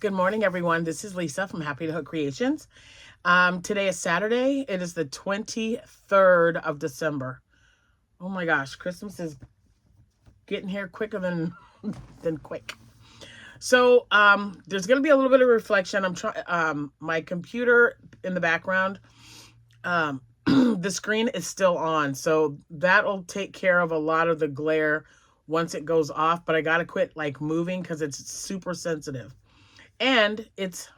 Good morning, everyone. This is Lisa from Happytohook Creations. Today is Saturday. It is the 23rd of December. Oh my gosh, Christmas is getting here quicker than quick. So there's going to be a little bit of reflection. I'm trying. My computer in the background. The screen is still on, so that'll take care of a lot of the glare once it goes off. But I gotta quit like moving because it's super sensitive. And it's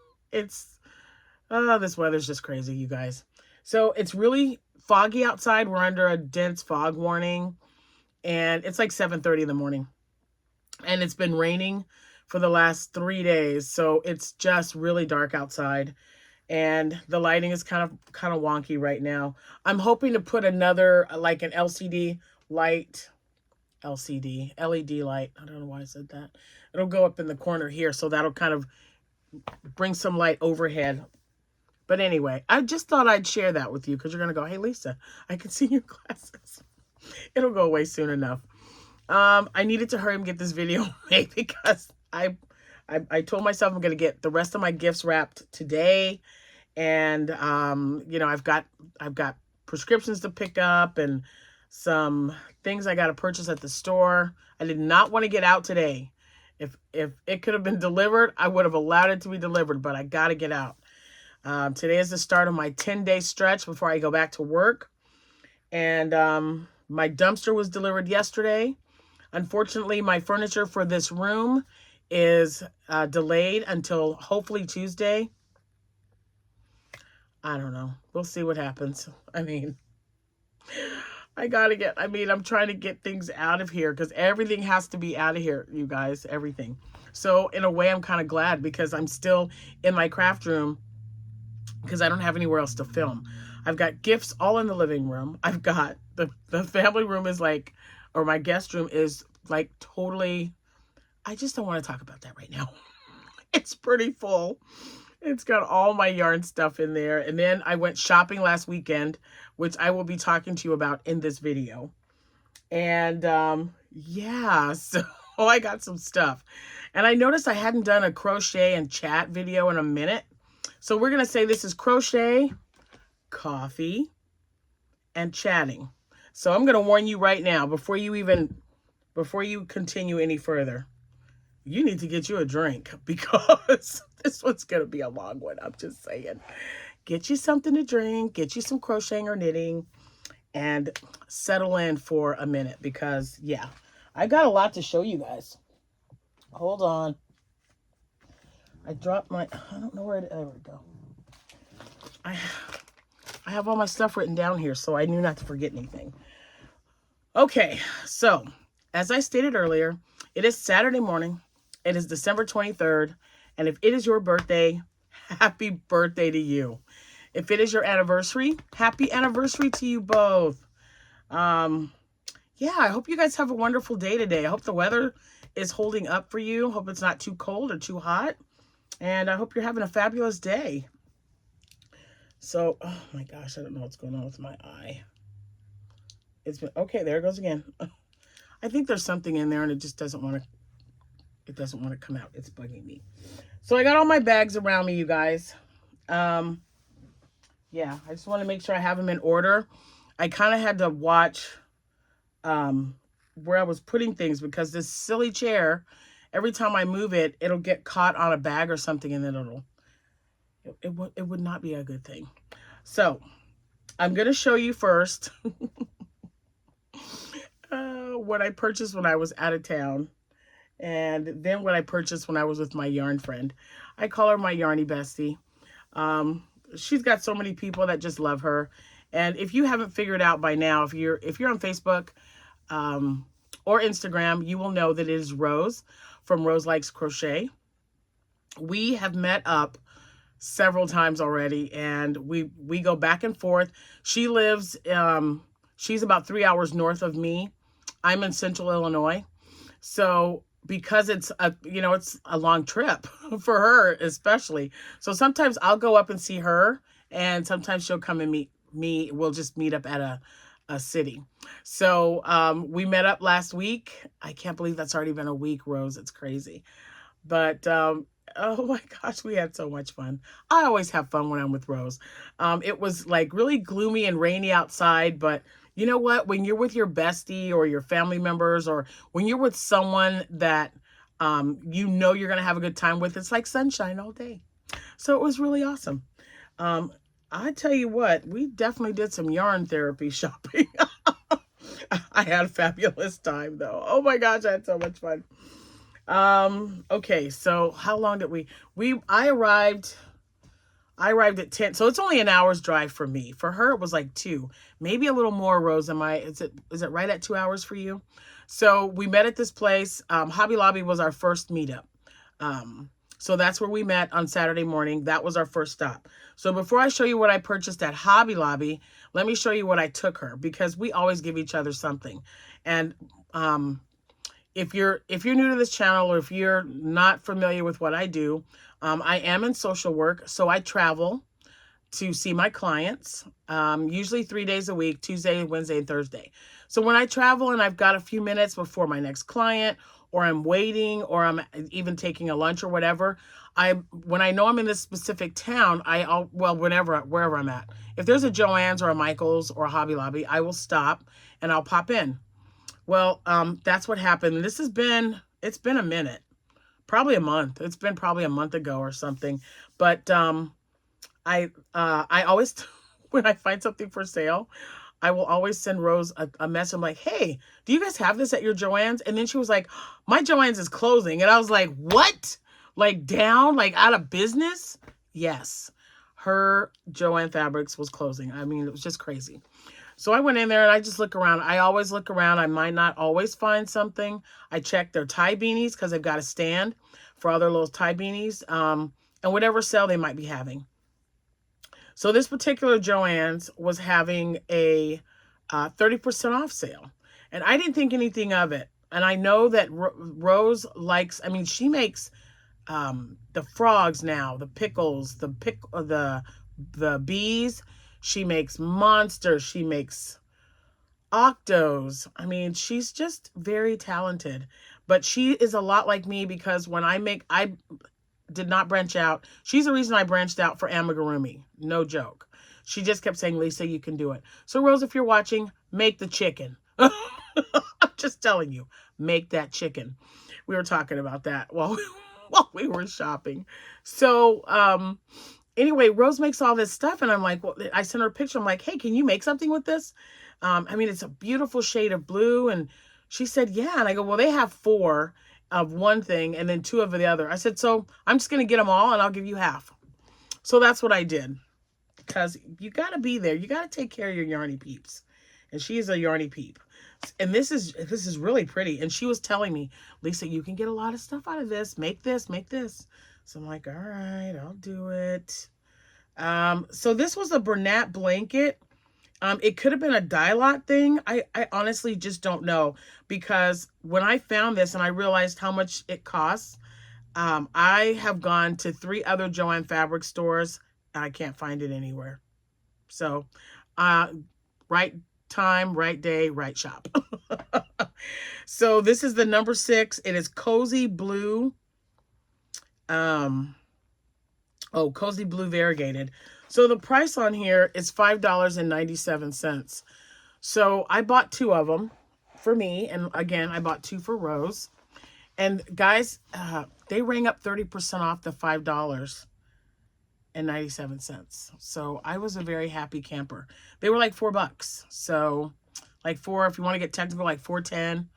this weather's just crazy, you guys. So it's really foggy outside. We're under a dense fog warning, and it's like 7:30 in the morning. And it's been raining for the last 3 days, so it's just really dark outside. And the lighting is kind of wonky right now. I'm hoping to put another, like an LED light. I don't know why I said that. It'll go up in the corner here, so that'll kind of bring some light overhead. But anyway, I just thought I'd share that with you because you're going to go, hey, Lisa, I can see your glasses. It'll go away soon enough. I needed to hurry and get this video made because I told myself I'm going to get the rest of my gifts wrapped today. And, you know, I've got prescriptions to pick up and some things I got to purchase at the store. I did not want to get out today. If it could have been delivered, I would have allowed it to be delivered, but I got to get out. Today is the start of my 10-day stretch before I go back to work. And my dumpster was delivered yesterday. Unfortunately, my furniture for this room is delayed until hopefully Tuesday. I don't know. We'll see what happens. I mean, I'm trying to get things out of here because everything has to be out of here, you guys, everything. So in a way, I'm kind of glad because I'm still in my craft room because I don't have anywhere else to film. I've got gifts all in the living room. I've got the family room is like, or my guest room is like totally, I just don't want to talk about that right now. It's pretty full. It's got all my yarn stuff in there. And then I went shopping last weekend, which I will be talking to you about in this video. And yeah, so I got some stuff. And I noticed I hadn't done a crochet and chat video in a minute. So we're going to say this is crochet, coffee, and chatting. So I'm going to warn you right now, before you continue any further, you need to get you a drink because this one's going to be a long one. I'm just saying. Get you something to drink, get you some crocheting or knitting, and settle in for a minute because, yeah, I got a lot to show you guys. Hold on. I dropped I don't know where there we go. I have all my stuff written down here, so I knew not to forget anything. Okay, so as I stated earlier, it is Saturday morning. It is December 23rd, and if it is your birthday, happy birthday to you. If it is your anniversary, happy anniversary to you both. Yeah, I hope you guys have a wonderful day today. I hope the weather is holding up for you. Hope it's not too cold or too hot. And I hope you're having a fabulous day. So, oh my gosh, I don't know what's going on with my eye. It's been, okay, there it goes again. I think there's something in there and it just doesn't want to come out. It's bugging me. So I got all my bags around me, you guys. Yeah, I just want to make sure I have them in order. I kind of had to watch where I was putting things because this silly chair, every time I move it, it'll get caught on a bag or something and then it would not be a good thing. So I'm going to show you first what I purchased when I was out of town. And then what I purchased when I was with my yarn friend. I call her my yarny bestie. She's got so many people that just love her. And if you haven't figured out by now, if you're on Facebook or Instagram, you will know that it is Rose from Rose Likes Crochet. We have met up several times already, and we go back and forth. She lives, she's about 3 hours north of me. I'm in Central Illinois. So because it's a long trip for her especially. So sometimes I'll go up and see her, and sometimes she'll come and meet me. We'll just meet up at a city. So we met up last week. I can't believe that's already been a week, Rose. It's crazy. But oh my gosh, we had so much fun. I always have fun when I'm with Rose. It was like really gloomy and rainy outside, but you know what? When you're with your bestie or your family members, or when you're with someone that you know you're gonna have a good time with, it's like sunshine all day. So it was really awesome. Um, I tell you what, we definitely did some yarn therapy shopping. I had a fabulous time though. Oh my gosh, I had so much fun. Okay, so how long did I arrived at 10. So it's only an hour's drive for me. For her it was like 2. Maybe a little more, Rose. Is it right at 2 hours for you? So we met at this place. Hobby Lobby was our first meetup. So that's where we met on Saturday morning. That was our first stop. So before I show you what I purchased at Hobby Lobby, let me show you what I took her, because we always give each other something. And if you're new to this channel, or if you're not familiar with what I do, I am in social work, so I travel to see my clients, usually 3 days a week, Tuesday, Wednesday, and Thursday. So when I travel and I've got a few minutes before my next client, or I'm waiting, or I'm even taking a lunch or whatever, when I know I'm in this specific town, wherever I'm at, if there's a Joann's or a Michael's or a Hobby Lobby, I will stop and I'll pop in. Well, that's what happened. It's been a minute, probably a month. It's been probably a month ago or something. But I always, when I find something for sale, I will always send Rose a message. I'm like, hey, do you guys have this at your Joann's? And then she was like, my Joann's is closing. And I was like, what? Like down, like out of business? Yes. Her Joann Fabrics was closing. I mean, it was just crazy. So I went in there and I just look around. I always look around. I might not always find something. I check their tie beanies, because they've got a stand for all their little tie beanies, and whatever sale they might be having. So this particular Joann's was having a 30% off sale. And I didn't think anything of it. And I know that Rose likes, I mean, she makes the frogs now, the pickles, the bees. She makes monsters. She makes octos. I mean, she's just very talented. But she is a lot like me, because when I did not branch out. She's the reason I branched out for amigurumi. No joke. She just kept saying, Lisa, you can do it. So Rose, if you're watching, make the chicken. I'm just telling you, make that chicken. We were talking about that while we were shopping. So, anyway, Rose makes all this stuff, and I'm like, well, I sent her a picture. I'm like, hey, can you make something with this? I mean, it's a beautiful shade of blue. And she said, yeah. And I go, well, they have 4 of one thing and then 2 of the other. I said, so I'm just going to get them all and I'll give you half. So that's what I did, because you got to be there. You got to take care of your yarny peeps. And she is a yarny peep. And this is really pretty. And she was telling me, Lisa, you can get a lot of stuff out of this. Make this, make this. So I'm like, all right, I'll do it. So this was a Bernat blanket. It could have been a dye lot thing. I honestly just don't know, because when I found this and I realized how much it costs, I have gone to 3 other Joann fabric stores and I can't find it anywhere. So, right time, right day, right shop. So this is the number 6. It is Cozy Blue. Cozy Blue Variegated. So the price on here is $5.97. So I bought 2 of them for me. And again, I bought 2 for Rose. And guys, they rang up 30% off the $5.97. So I was a very happy camper. They were like $4. So like 4, if you want to get technical, like 410,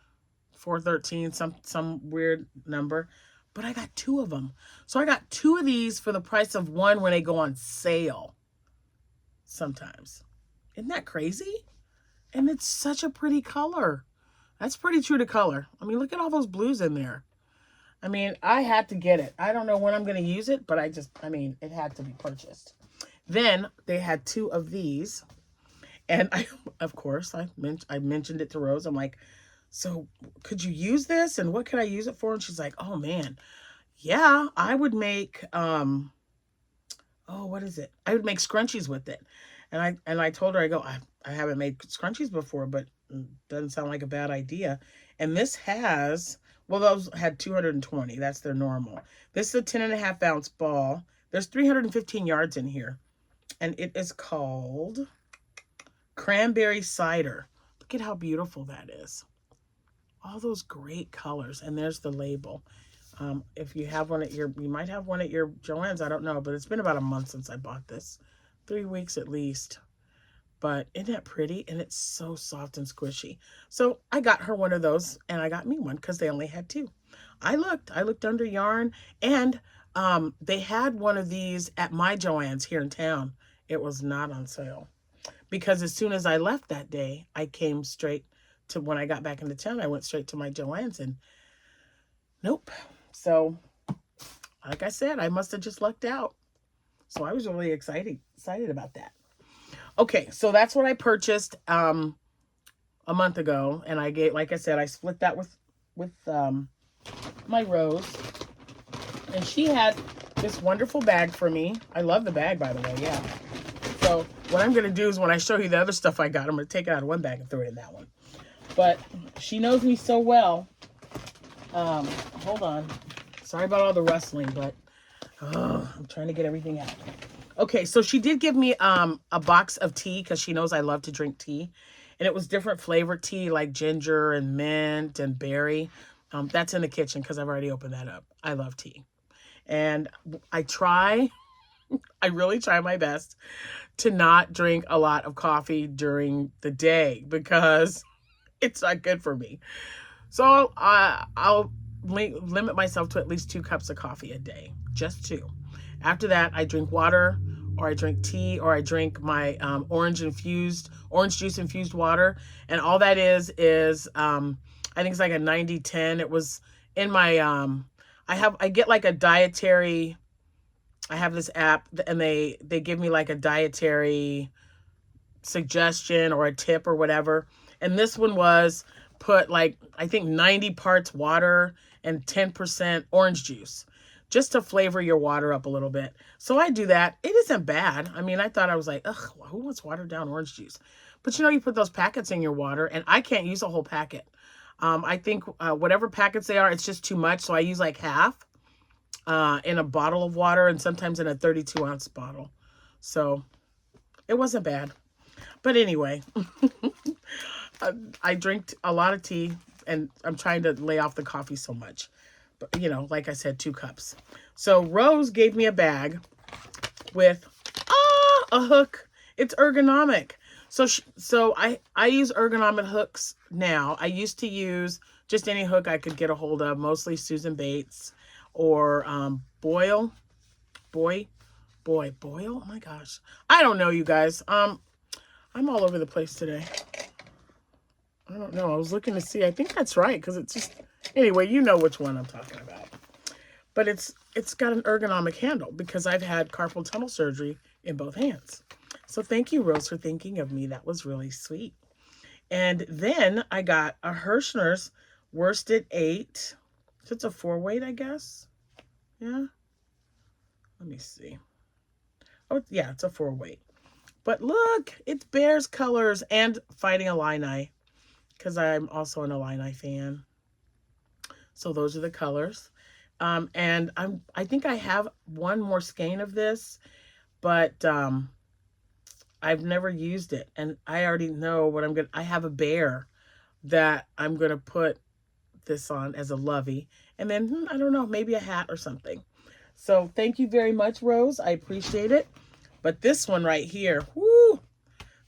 413, some weird number. But I got 2 of them. So I got 2 of these for the price of 1 when they go on sale. Sometimes. Isn't that crazy? And it's such a pretty color. That's pretty true to color. I mean, look at all those blues in there. I mean, I had to get it. I don't know when I'm going to use it, but I mean, it had to be purchased. Then they had 2 of these. And of course, I mentioned it to Rose. I'm like, so could you use this? And what could I use it for? And she's like, oh man, yeah, I would make, what is it? I would make scrunchies with it. And I told her, I go, I haven't made scrunchies before, but it doesn't sound like a bad idea. And this has Well, those had 220. That's their normal. This is a 10.5 ounce ball. There's 315 yards in here. And it is called Cranberry Cider. Look at how beautiful that is. All those great colors. And there's the label. If you have one at you might have one at your Joann's, I don't know, but it's been about a month since I bought this. 3 weeks at least. But isn't that pretty? And it's so soft and squishy. So I got her one of those, and I got me one because they only had 2. I looked under yarn, and they had one of these at my Joann's here in town. It was not on sale because as soon as I left that day, I came straight to, when I got back into town, I went straight to my Joann's, and nope. So like I said, I must have just lucked out. So I was really excited about that. Okay, so that's what I purchased a month ago, and I gave, like I said, I split that with my Rose, and she had this wonderful bag for me. I love the bag, by the way. Yeah. So what I'm gonna do is when I show you the other stuff I got, I'm gonna take it out of one bag and throw it in that one. But she knows me so well. Hold on. Sorry about all the rustling, but I'm trying to get everything out. Okay, so she did give me a box of tea because she knows I love to drink tea. And it was different flavored tea like ginger and mint and berry. That's in the kitchen because I've already opened that up. I love tea. And I really try my best to not drink a lot of coffee during the day because it's not good for me. So I'll limit myself to at least 2 cups of coffee a day, just 2. After that, I drink water, or I drink tea, or I drink my orange juice infused water. And all that is I think it's like a 90-10. It was in my I get like a dietary. I have this app, and they give me like a dietary suggestion or a tip or whatever. And this one was put like, I think 90 parts water and 10% orange juice, just to flavor your water up a little bit. So I do that. It isn't bad. I mean, I thought, I was like, ugh, who wants watered down orange juice? But you know, you put those packets in your water, and I can't use a whole packet. I think whatever packets they are, it's just too much. So I use like half in a bottle of water, and sometimes in a 32-ounce bottle. So it wasn't bad. But anyway, I drink a lot of tea, and I'm trying to lay off the coffee so much. But, you know, like I said, 2 cups. So Rose gave me a bag with a hook. It's ergonomic. So I use ergonomic hooks now. I used to use just any hook I could get a hold of, mostly Susan Bates or Boyle. Oh my gosh. I don't know, you guys. I'm all over the place today. I don't know. I was looking to see. I think that's right, because it's just, anyway, you know which one I'm talking about. But it's got an ergonomic handle because I've had carpal tunnel surgery in both hands. So thank you, Rose, for thinking of me. That was really sweet. And then I got a Hirschner's worsted 8. So it's a 4-weight, I guess. Yeah. Let me see. Oh, yeah, it's a 4-weight. But look, it's Bears colors and Fighting Illini, because I'm also an Illini fan. So those are the colors. And I think I have one more skein of this, but I've never used it. And I already know what I have a bear that I'm going to put this on as a lovey. And then, I don't know, maybe a hat or something. So thank you very much, Rose. I appreciate it. But this one right here, whoo,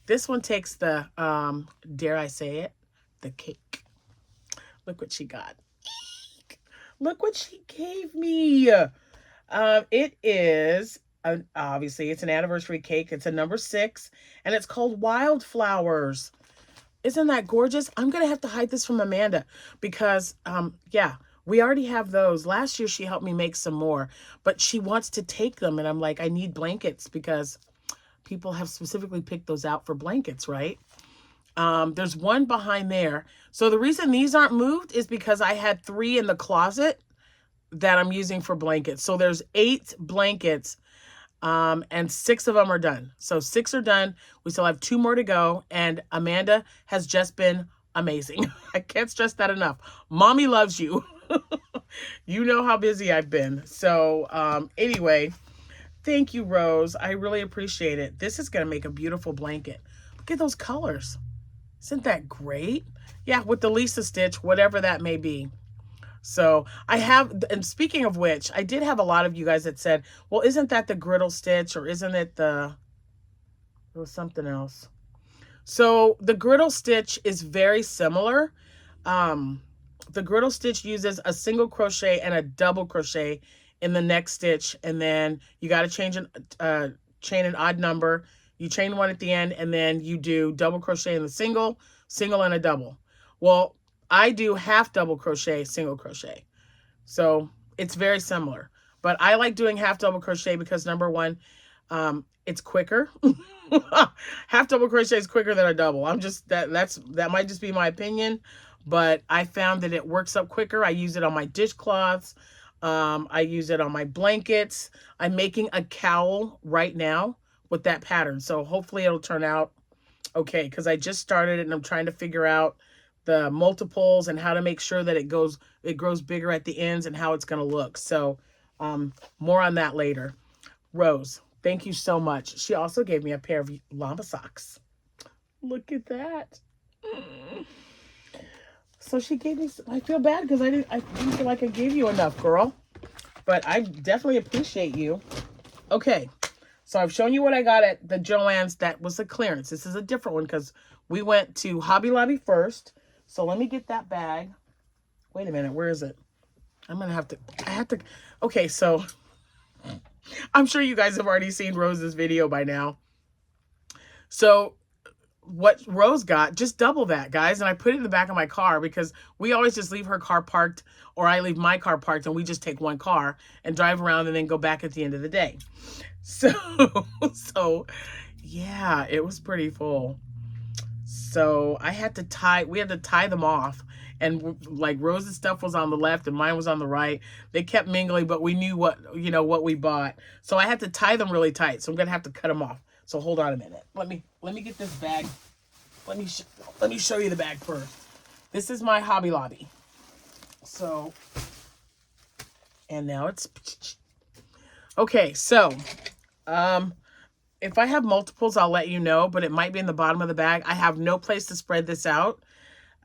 this one takes the, dare I say it, the cake. Look what she got. Eek! Look what she gave me. It is, obviously, it's an anniversary cake. It's a number 6, and it's called Wildflowers. Isn't that gorgeous? I'm going to have to hide this from Amanda because, yeah, we already have those. Last year, she helped me make some more, but she wants to take them, and I'm like, I need blankets because people have specifically picked those out for blankets, right? There's one behind there. So the reason these aren't moved is because I had 3 in the closet that I'm using for blankets. So there's 8 blankets, and 6 of them are done. So 6 are done. We still have 2 more to go. And Amanda has just been amazing. I can't stress that enough. Mommy loves you. You know how busy I've been. So anyway, thank you, Rose. I really appreciate it. This is going to make a beautiful blanket. Look at those colors. Isn't that great? Yeah, with the Lisa stitch, whatever that may be. So I have, and speaking of which, I did have a lot of you guys that said, well, isn't that the griddle stitch, or isn't it the, it was something else. So the griddle stitch is very similar. The griddle stitch uses a single crochet and a double crochet in the next stitch, and then you got to chain an odd number. You chain one at the end, and then you do double crochet in the single, single and a double. Well, I do half double crochet, single crochet. So it's very similar. But I like doing half double crochet because number one, it's quicker. Half double crochet is quicker than a double. I'm just that might just be my opinion, but I found that it works up quicker. I use it on my dishcloths. I use it on my blankets. I'm making a cowl right now with that pattern, so hopefully it'll turn out okay, because I just started it and I'm trying to figure out the multiples and how to make sure that it grows bigger at the ends and how it's going to look. So more on that later. Rose, thank you so much. She also gave me a pair of llama socks. Look at that. So she gave me, I feel bad because I didn't feel like I gave you enough, girl. But I definitely appreciate you. Okay, so I've shown you what I got at the Joann's. That was the clearance. This is a different one because we went to Hobby Lobby first. So let me get that bag. Wait a minute, where is it? I'm gonna have to, okay, so I'm sure you guys have already seen Rose's video by now. So what Rose got, just double that, guys. And I put it in the back of my car because we always just leave her car parked, or I leave my car parked, and we just take one car and drive around and then go back at the end of the day. So yeah, it was pretty full. So we had to tie them off. And like Rose's stuff was on the left and mine was on the right. They kept mingling, but we knew what we bought. So I had to tie them really tight. So I'm gonna have to cut them off. So hold on a minute. Let me get this bag. Let me show you the bag first. This is my Hobby Lobby. So, and now it's okay. So, if I have multiples, I'll let you know, but it might be in the bottom of the bag. I have no place to spread this out.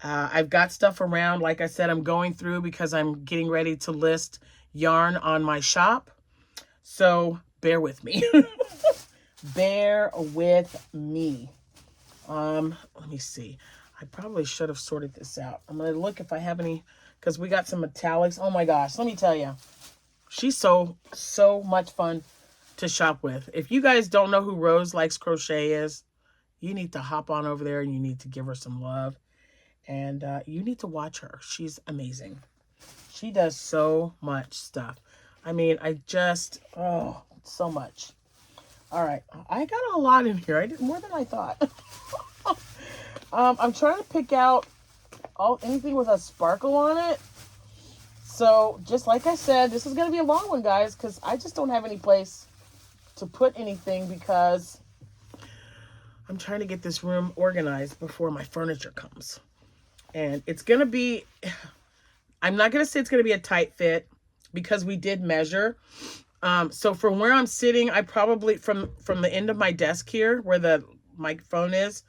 I've got stuff around. Like I said, I'm going through because I'm getting ready to list yarn on my shop. So bear with me. Bear with me. Let me see. I probably should have sorted this out. I'm going to look if I have any, because we got some metallics. Oh my gosh, let me tell you. She's so much fun to shop with. If you guys don't know who Rose Likes Crochet is, you need to hop on over there and you need to give her some love. And you need to watch her. She's amazing. She does so much stuff. I mean, so much. All right. I got a lot in here. I did more than I thought. I'm trying to pick out anything with a sparkle on it. So just like I said, this is going to be a long one, guys, because I just don't have any place to put anything because I'm trying to get this room organized before my furniture comes. And it's going to be, I'm not going to say it's going to be a tight fit because we did measure. So from where I'm sitting, I probably, from the end of my desk here, where the microphone is,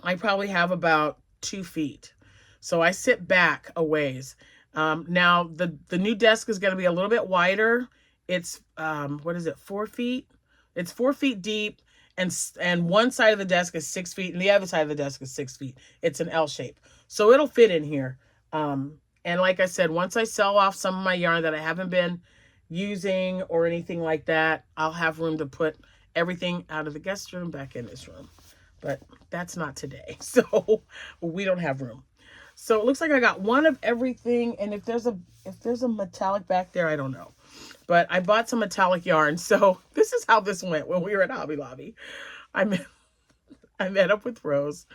I probably have about 2 feet. So I sit back a ways. Now, the new desk is going to be a little bit wider. It's, 4 feet? It's 4 feet deep. And one side of the desk is 6 feet, and the other side of the desk is 6 feet. It's an L shape. So it'll fit in here. And like I said, once I sell off some of my yarn that I haven't been using or anything like that, I'll have room to put everything out of the guest room back in this room. But that's not today. So we don't have room. So it looks like I got one of everything. And if there's a metallic back there, I don't know. But I bought some metallic yarn. So this is how this went when we were at Hobby Lobby. I met up with Rose.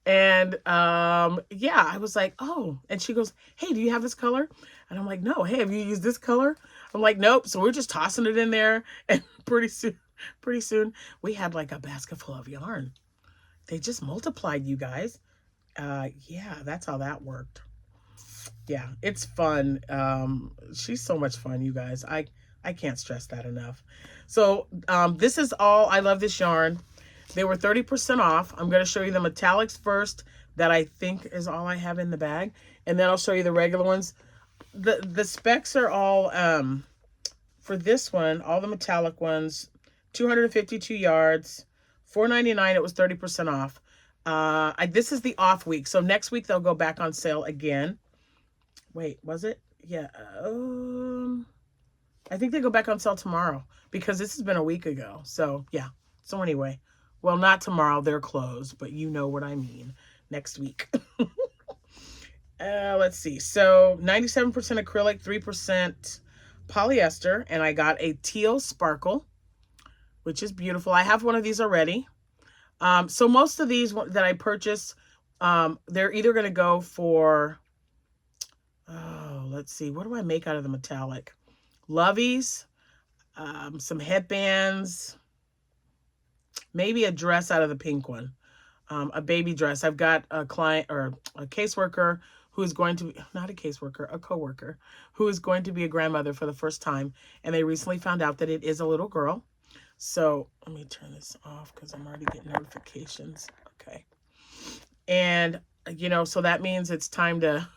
And yeah, I was like, oh. And she goes, hey, do you have this color? And I'm like, no. Hey, have you used this color? I'm like, nope. So we're just tossing it in there. And pretty soon we had like a basket full of yarn. They just multiplied, you guys. Yeah, that's how that worked. Yeah, it's fun. She's so much fun, you guys. I can't stress that enough. So this is all. I love this yarn. They were 30% off. I'm going to show you the metallics first. That I think is all I have in the bag, and then I'll show you the regular ones. The specs are all for this one. All the metallic ones, 252 yards, $4.99. It was 30% off. This is the off week, so next week they'll go back on sale again. Wait, was it? Yeah. I think they go back on sale tomorrow because this has been a week ago. So, yeah. So, anyway. Well, not tomorrow. They're closed, but you know what I mean. Next week. Let's see. So, 97% acrylic, 3% polyester. And I got a teal sparkle, which is beautiful. I have one of these already. So, most of these that I purchased, they're either going to go for... Oh, let's see. What do I make out of the metallic? Loveys, some headbands, maybe a dress out of the pink one, a baby dress. I've got a client or a caseworker who is going to be, not a caseworker, a coworker, who is going to be a grandmother for the first time. And they recently found out that it is a little girl. So let me turn this off because I'm already getting notifications. Okay. And, you know, so that means it's time to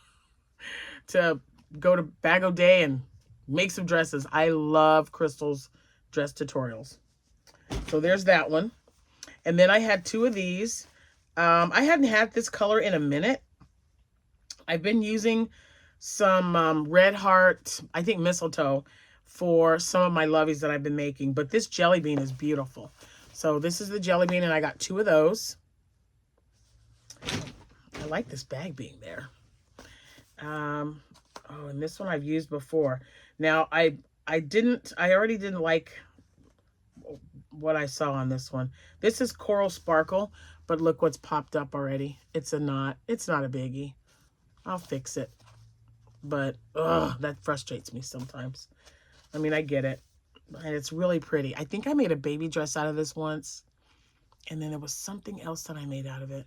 go to Bag O' Day and make some dresses. I love Crystal's dress tutorials. So there's that one. And then I had two of these. I hadn't had this color in a minute. I've been using some Red Heart, I think mistletoe, for some of my loveys that I've been making. But this jelly bean is beautiful. So this is the jelly bean, and I got two of those. I like this bag being there. Oh, and this one I've used before. Now, I already didn't like what I saw on this one. This is Coral Sparkle, but look what's popped up already. It's not a biggie. I'll fix it. But, ugh, that frustrates me sometimes. I mean, I get it. And it's really pretty. I think I made a baby dress out of this once. And then there was something else that I made out of it.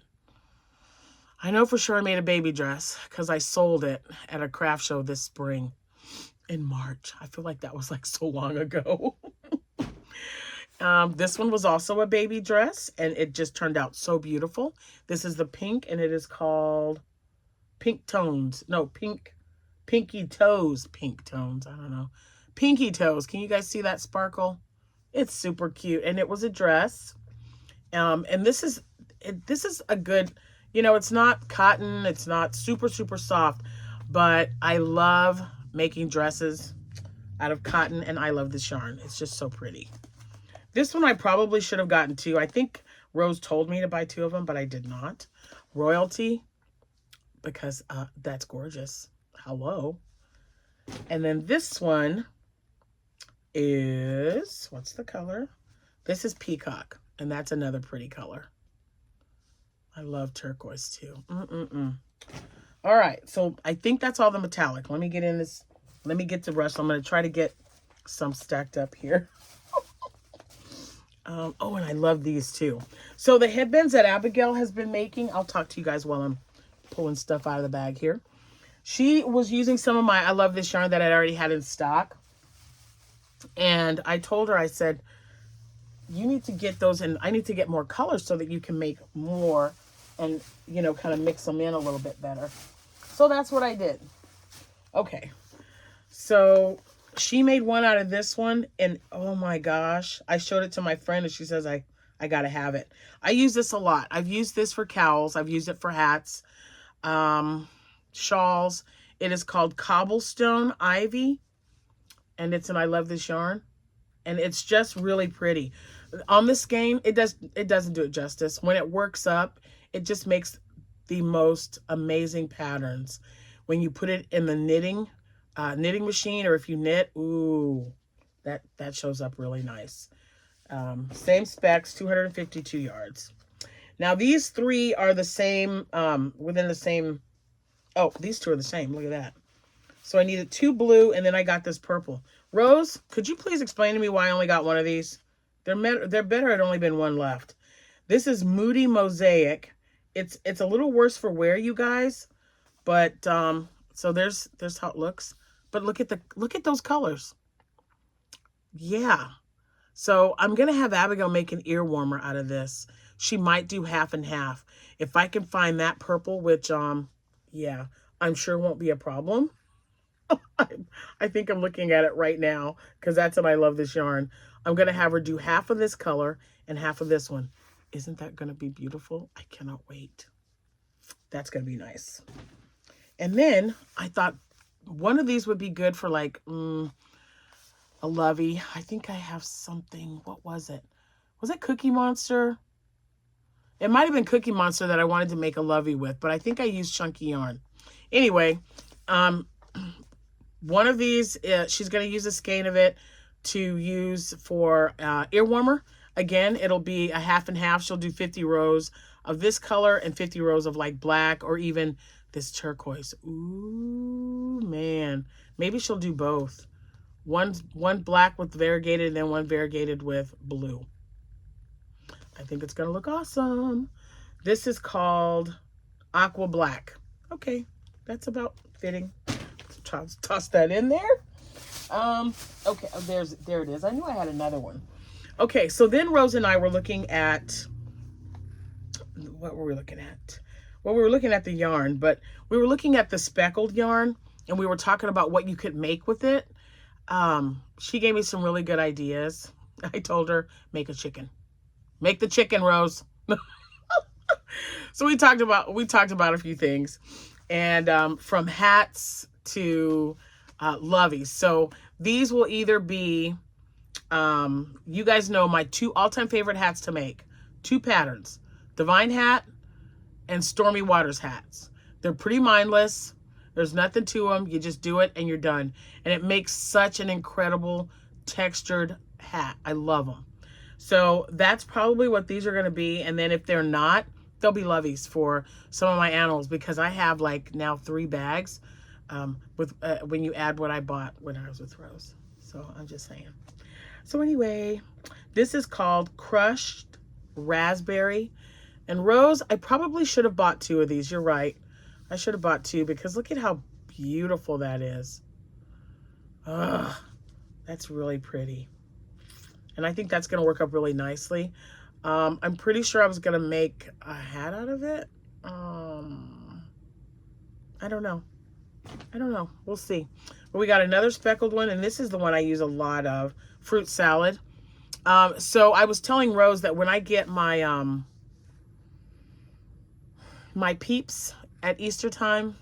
I know for sure I made a baby dress because I sold it at a craft show this spring in March. I feel like that was like so long ago. This one was also a baby dress, and it just turned out so beautiful. This is the pink, and it is called Pink Tones. No, Pinky Toes. Pink Tones. I don't know. Pinky Toes. Can you guys see that sparkle? It's super cute, and it was a dress. And this is a good... You know, it's not cotton. It's not super, super soft. But I love making dresses out of cotton. And I love this yarn. It's just so pretty. This one I probably should have gotten two. I think Rose told me to buy two of them. But I did not. Royalty. Because that's gorgeous. Hello. And then this one is... What's the color? This is Peacock. And that's another pretty color. I love turquoise too. All right, so I think that's all the metallic. Let me get in this. Let me get to rest. I'm going to try to get some stacked up here. Oh, and I love these too. So the headbands that Abigail has been making, I'll talk to you guys while I'm pulling stuff out of the bag here. She was using some of my I love this yarn that I already had in stock. And I told her, I said, you need to get those, and I need to get more colors so that you can make more and, you know, kind of mix them in a little bit better. So that's what I did. Okay. So she made one out of this one, and oh my gosh, I showed it to my friend, and she says, I got to have it. I use this a lot. I've used this for cowls. I've used it for hats, shawls. It is called Cobblestone Ivy, and it's an I love this yarn, and it's just really pretty. On this skein, it doesn't do it justice. When it works up, it just makes the most amazing patterns. When you put it in the knitting machine, or if you knit, ooh, that shows up really nice. Same specs, 252 yards. Now these three are the same, within the same. Oh, these two are the same. Look at that. So I needed two blue, and then I got this purple. Rose, could you please explain to me why I only got one of these? They're better had only been one left. This is Moody Mosaic. It's a little worse for wear, you guys, but So there's how it looks. But look at those colors. Yeah. So I'm going to have Abigail make an ear warmer out of this. She might do half and half. If I can find that purple, which, yeah, I'm sure won't be a problem. I think I'm looking at it right now because that's what I love this yarn. I'm going to have her do half of this color and half of this one. Isn't that going to be beautiful? I cannot wait. That's going to be nice. And then I thought one of these would be good for like a lovey. I think I have something. What was it? Was it Cookie Monster? It might have been Cookie Monster that I wanted to make a lovey with, but I think I used chunky yarn. Anyway, one of these, she's going to use a skein of it to use for ear warmer. Again, it'll be a half and half. She'll do 50 rows of this color and 50 rows of like black or even this turquoise. Ooh, man. Maybe she'll do both. One black with variegated and then one variegated with blue. I think it's going to look awesome. This is called Aqua Black. Okay, that's about fitting. Toss that in there. Okay, there it is. I knew I had another one. Okay, so then Rose and I were looking at, what were we looking at? Well, we were looking at the yarn, but we were looking at the speckled yarn, and we were talking about what you could make with it. She gave me some really good ideas. I told her, make a chicken. Make the chicken, Rose. So we talked about a few things, and from hats to loveys. So these will either be, you guys know my two all-time favorite hats to make. Two patterns, Divine Hat and Stormy Waters hats. They're pretty mindless. There's nothing to them. You just do it and you're done. And it makes such an incredible textured hat. I love them. So that's probably what these are going to be. And then if they're not, they'll be loveys for some of my animals, because I have like now 3 bags with when you add what I bought when I was with Rose. So I'm just saying. So anyway, this is called Crushed Raspberry. And Rose, I probably should have bought 2 of these. You're right. I should have bought 2 because look at how beautiful that is. Ugh, that's really pretty. And I think that's going to work up really nicely. I'm pretty sure I was going to make a hat out of it. I don't know. We'll see. But we got another speckled one, and this is the one I use a lot of, fruit salad. So I was telling Rose that when I get my my peeps at Easter time,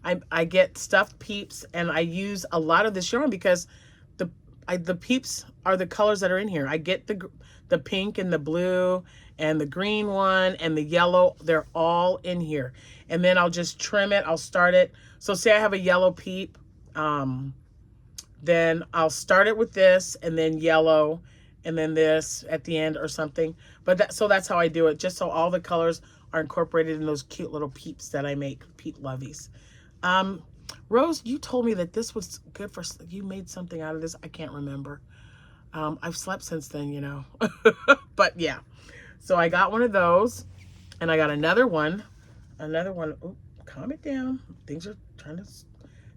I get stuffed peeps, and I use a lot of this yarn because the peeps are the colors that are in here. I get the pink and the blue and the green one and the yellow. They're all in here. And then I'll just trim it. I'll start it. So say I have a yellow peep, then I'll start it with this and then yellow and then this at the end or something. But so that's how I do it, just so all the colors are incorporated in those cute little peeps that I make, peep loveys. Rose, you told me that this was good for, you made something out of this. I can't remember. I've slept since then, you know. But yeah, so I got one of those, and I got another one. Oh, calm it down. Things are trying to,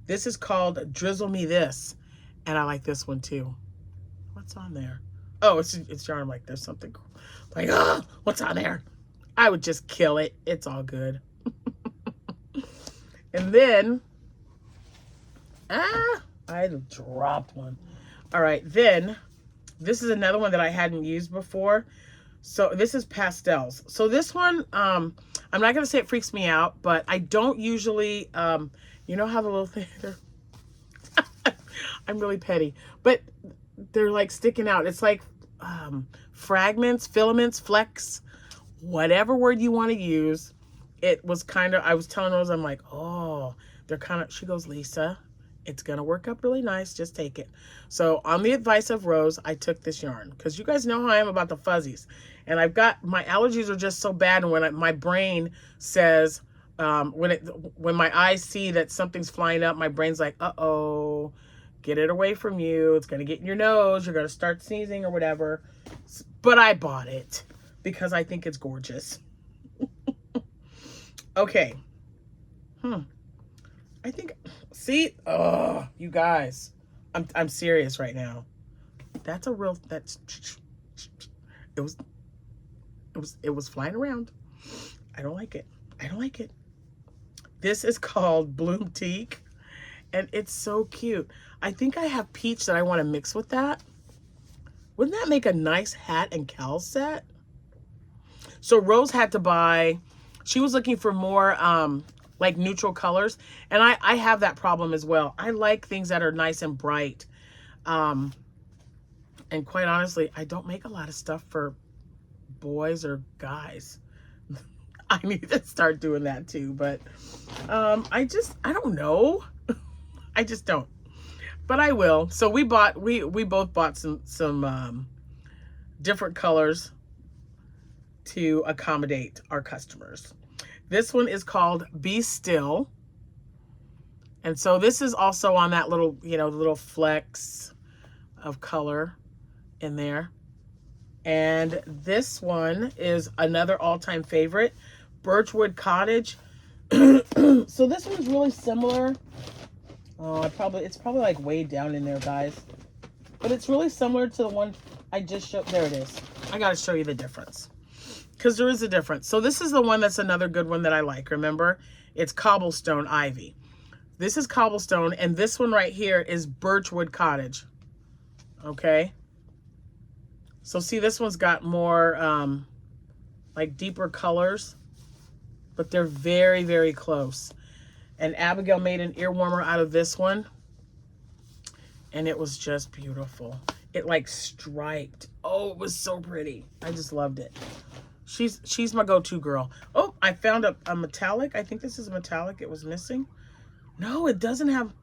this is called Drizzle Me This, and I like this one too. What's on there? Oh, it's yarn. Like there's something like, oh, what's on there? I would just kill it. It's all good. And then, I dropped one. All right, then this is another one that I hadn't used before. So this is pastels. So this one, I'm not gonna say it freaks me out, but I don't usually, you know how the little thing, I'm really petty, but they're like sticking out. It's like fragments, filaments, flecks, whatever word you want to use. It was kind of, I was telling Rose, I'm like, oh, they're kind of, she goes, Lisa, it's going to work up really nice. Just take it. So on the advice of Rose, I took this yarn because you guys know how I am about the fuzzies. And I've got, my allergies are just so bad. And when my brain says, when my eyes see that something's flying up, my brain's like, uh-oh, get it away from you. It's going to get in your nose. You're going to start sneezing or whatever. But I bought it because I think it's gorgeous. Okay. I think, see, oh, you guys, I'm serious right now. That's a real, it was, it was flying around. I don't like it. I don't like it. This is called Bloom Teak, and it's so cute. I think I have peach that I want to mix with that. Wouldn't that make a nice hat and cowl set? So Rose had to buy, she was looking for more like neutral colors. And I have that problem as well. I like things that are nice and bright. And quite honestly, I don't make a lot of stuff for boys or guys. I need to start doing that too. But I don't know. I just don't. But I will. So we both bought some different colors to accommodate our customers. This one is called Be Still. And so this is also on that little, you know, little flecks of color in there. And this one is another all-time favorite, Birchwood Cottage. So this one's really similar. Oh, it's probably like way down in there, guys. But it's really similar to the one I just showed. There it is. I got to show you the difference, because there is a difference. So this is the one that's another good one that I like. Remember, it's Cobblestone Ivy. This is Cobblestone, and this one right here is Birchwood Cottage. Okay. So see, this one's got more like deeper colors, but they're very, very close. And Abigail made an ear warmer out of this one, and it was just beautiful. It like striped. Oh, it was so pretty. I just loved it. She's my go-to girl. Oh, I found a metallic. I think this is a metallic. It was missing. No, it doesn't have.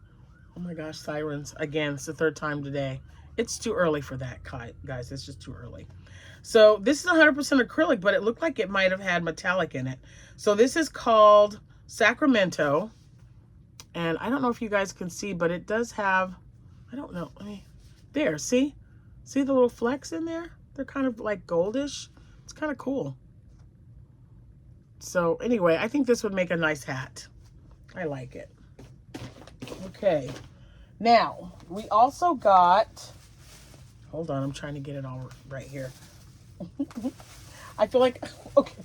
Oh my gosh, sirens. Again, it's the third time today. It's too early for that, guys. It's just too early. So this is 100% acrylic, but it looked like it might have had metallic in it. So this is called Sacramento. And I don't know if you guys can see, but it does have, I don't know. There, see? See the little flecks in there? They're kind of like goldish. It's kind of cool. So anyway, I think this would make a nice hat. I like it. Okay. Now, we also got, hold on, I'm trying to get it all right here. I feel like, okay.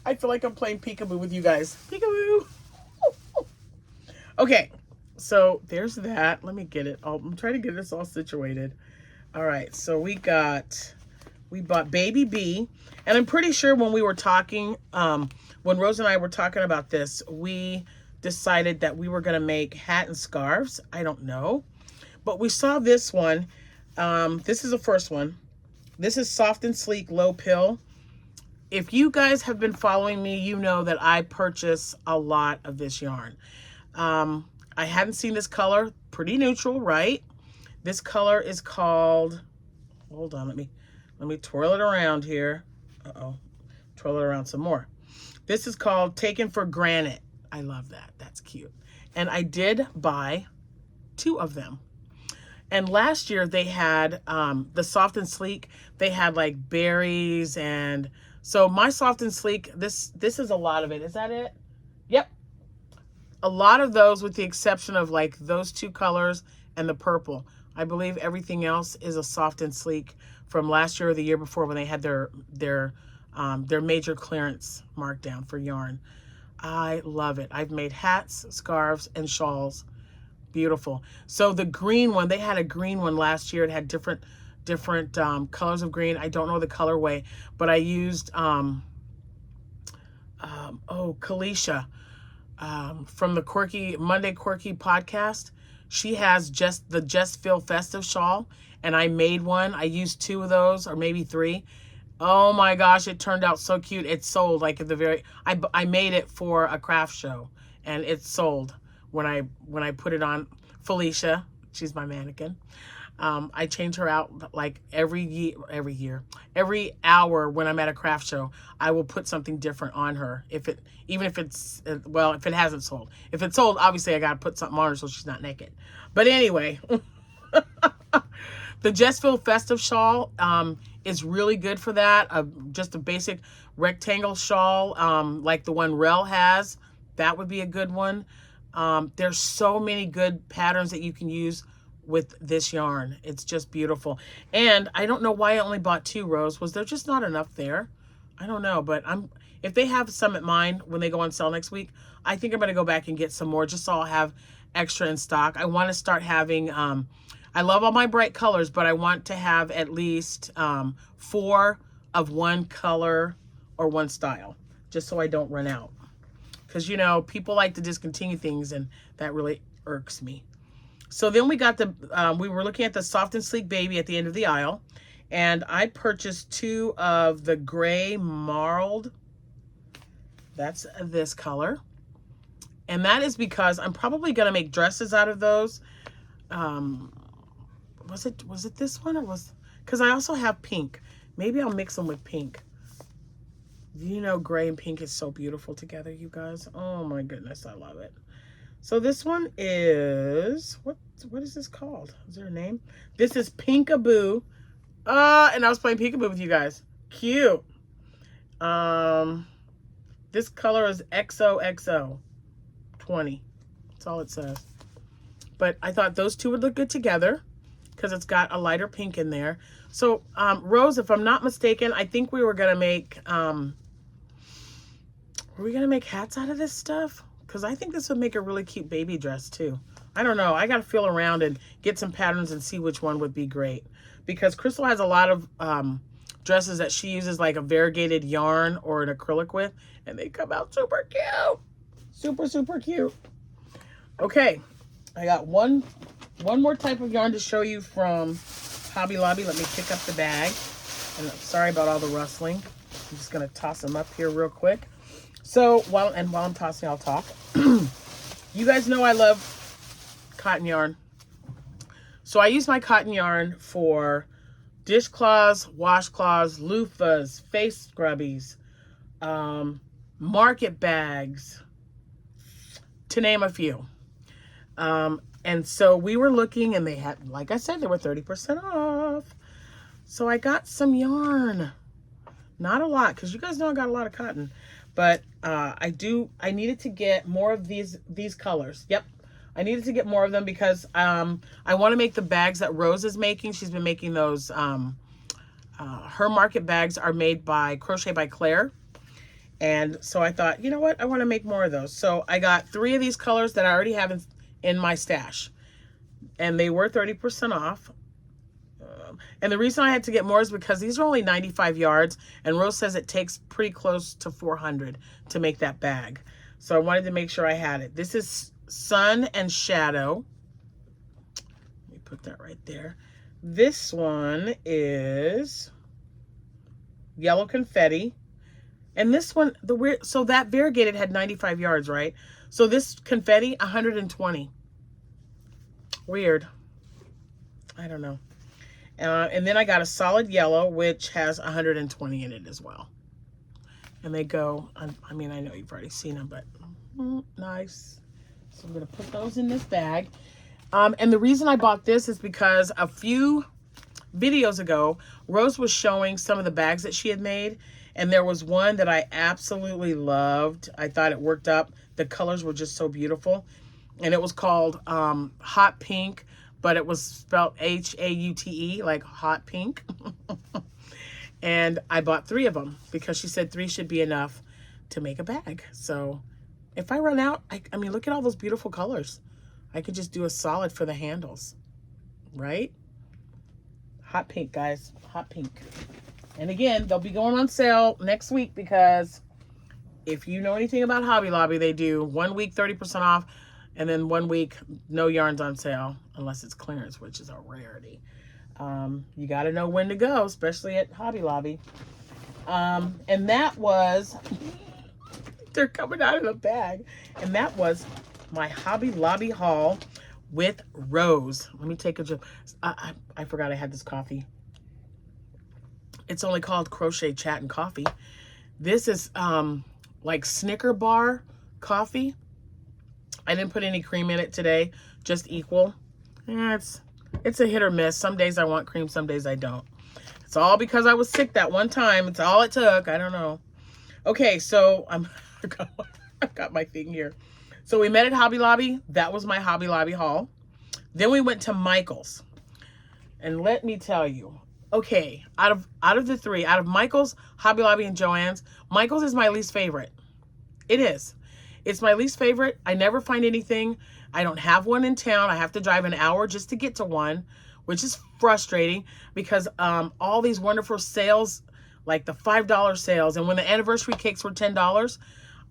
I feel like I'm playing peekaboo with you guys. Peekaboo. Okay, so there's that. Let me get it all. I'm trying to get this all situated. All right, so we bought Baby Bee, and I'm pretty sure when we were talking, when Rose and I were talking about this, we decided that we were going to make hat and scarves. I don't know, but we saw this one. This is the first one. This is Soft and Sleek Low Pill. If you guys have been following me, you know that I purchase a lot of this yarn. I hadn't seen this color. Pretty neutral, right? This color is called, hold on, let me twirl it around here. Uh-oh, twirl it around some more. This is called Taken for Granite. I love that. That's cute. And I did buy 2 of them. And last year they had the Soft and Sleek. They had like berries, and so my Soft and Sleek, this is a lot of it. Is that it? Yep. A lot of those, with the exception of like those 2 colors and the purple. I believe everything else is a Soft and Sleek from last year or the year before, when they had their major clearance markdown for yarn. I love it. I've made hats, scarves, and shawls. Beautiful. So the green one, they had a green one last year. It had different colors of green. I don't know the colorway, but I used Kalisha. From the Monday Quirky podcast. She has the Just Feel Festive shawl, and I made one. I used 2 of those, or maybe 3. Oh my gosh, it turned out so cute. It sold like at the very, I made it for a craft show, and it sold when I put it on. Felicia, she's my mannequin. I change her out like every hour when I'm at a craft show. I will put something different on her. Even if it hasn't sold. If it's sold, obviously I got to put something on her so she's not naked. But anyway, the Just Feel Festive shawl is really good for that. Just a basic rectangle shawl like the one Rel has. That would be a good one. There's so many good patterns that you can use with this yarn. It's just beautiful. And I don't know why I only bought 2, Rose. Was there just not enough there? I don't know, but if they have some at mine when they go on sale next week, I think I'm going to go back and get some more just so I'll have extra in stock. I want to start having, I love all my bright colors, but I want to have at least 4 of one color or one style, just so I don't run out. Because, you know, people like to discontinue things, and that really irks me. So then we got we were looking at the Soft and Sleek Baby at the end of the aisle. And I purchased 2 of the gray marled. That's this color. And that is because I'm probably going to make dresses out of those. Was it this one, or was, because I also have pink. Maybe I'll mix them with pink. You know, gray and pink is so beautiful together, you guys. Oh my goodness, I love it. So this one is, what is this called? Is there a name? This is Pinkaboo. And I was playing peekaboo with you guys. Cute. This color is XOXO 20. That's all it says. But I thought those 2 would look good together because it's got a lighter pink in there. So, Rose, if I'm not mistaken, I think we were going to make, hats out of this stuff? Because I think this would make a really cute baby dress too. I don't know. I got to feel around and get some patterns and see which one would be great. Because Crystal has a lot of dresses that she uses like a variegated yarn or an acrylic with, and they come out super cute. Super, super cute. Okay, I got one more type of yarn to show you from Hobby Lobby. Let me pick up the bag. And I'm sorry about all the rustling. I'm just going to toss them up here real quick. So, while I'm tossing, I'll talk. You guys know I love cotton yarn. So I use my cotton yarn for dishcloths, washcloths, loofahs, face scrubbies, market bags, to name a few. And so we were looking, and they had, like I said, they were 30% off. So I got some yarn. Not a lot, because you guys know I got a lot of cotton. But I needed to get more of these colors. Yep. I needed to get more of them because I want to make the bags that Rose is making. She's been making those. Her market bags are made by Crochet by Claire. And so I thought, you know what? I want to make more of those. So I got 3 of these colors that I already have in my stash. And they were 30% off. And the reason I had to get more is because these are only 95 yards. And Rose says it takes pretty close to 400 to make that bag. So I wanted to make sure I had it. This is Sun and Shadow. Let me put that right there. This one is Yellow Confetti. And this one, so that variegated had 95 yards, right? So this confetti, 120. Weird. I don't know. And then I got a solid yellow, which has 120 in it as well. And they go, I mean, I know you've already seen them, but nice. So I'm going to put those in this bag. And the reason I bought this is because a few videos ago, Rose was showing some of the bags that she had made. And there was one that I absolutely loved. I thought it worked up. The colors were just so beautiful. And it was called Hot Pink, but it was spelled H-A-U-T-E, like hot pink. And I bought 3 of them because she said 3 should be enough to make a bag. So if I run out, I mean, look at all those beautiful colors. I could just do a solid for the handles, right? Hot pink, guys, hot pink. And again, they'll be going on sale next week because if you know anything about Hobby Lobby, they do 1 week 30% off, and then 1 week no yarns on sale unless it's clearance, which is a rarity. You got to know when to go, especially at Hobby Lobby. And that was, they're coming out of the bag. And that was my Hobby Lobby haul with Rose. Let me take a drink. I forgot I had this coffee. It's only called Crochet Chat and Coffee. This is like Snicker bar coffee. I didn't put any cream in it today, just equal. Yeah, it's a hit or miss. Some days I want cream, some days I don't. It's all because I was sick that one time. It's all it took. I don't know. Okay, so I've got my thing here. So we met at Hobby Lobby. That was my Hobby Lobby haul. Then we went to Michael's. And let me tell you, okay, out of the three, out of Michael's, Hobby Lobby, and Joann's, Michael's is my least favorite. It is. It's my least favorite. I never find anything. I don't have one in town. I have to drive an hour just to get to one, which is frustrating because all these wonderful sales, like the $5 sales, and when the anniversary cakes were $10,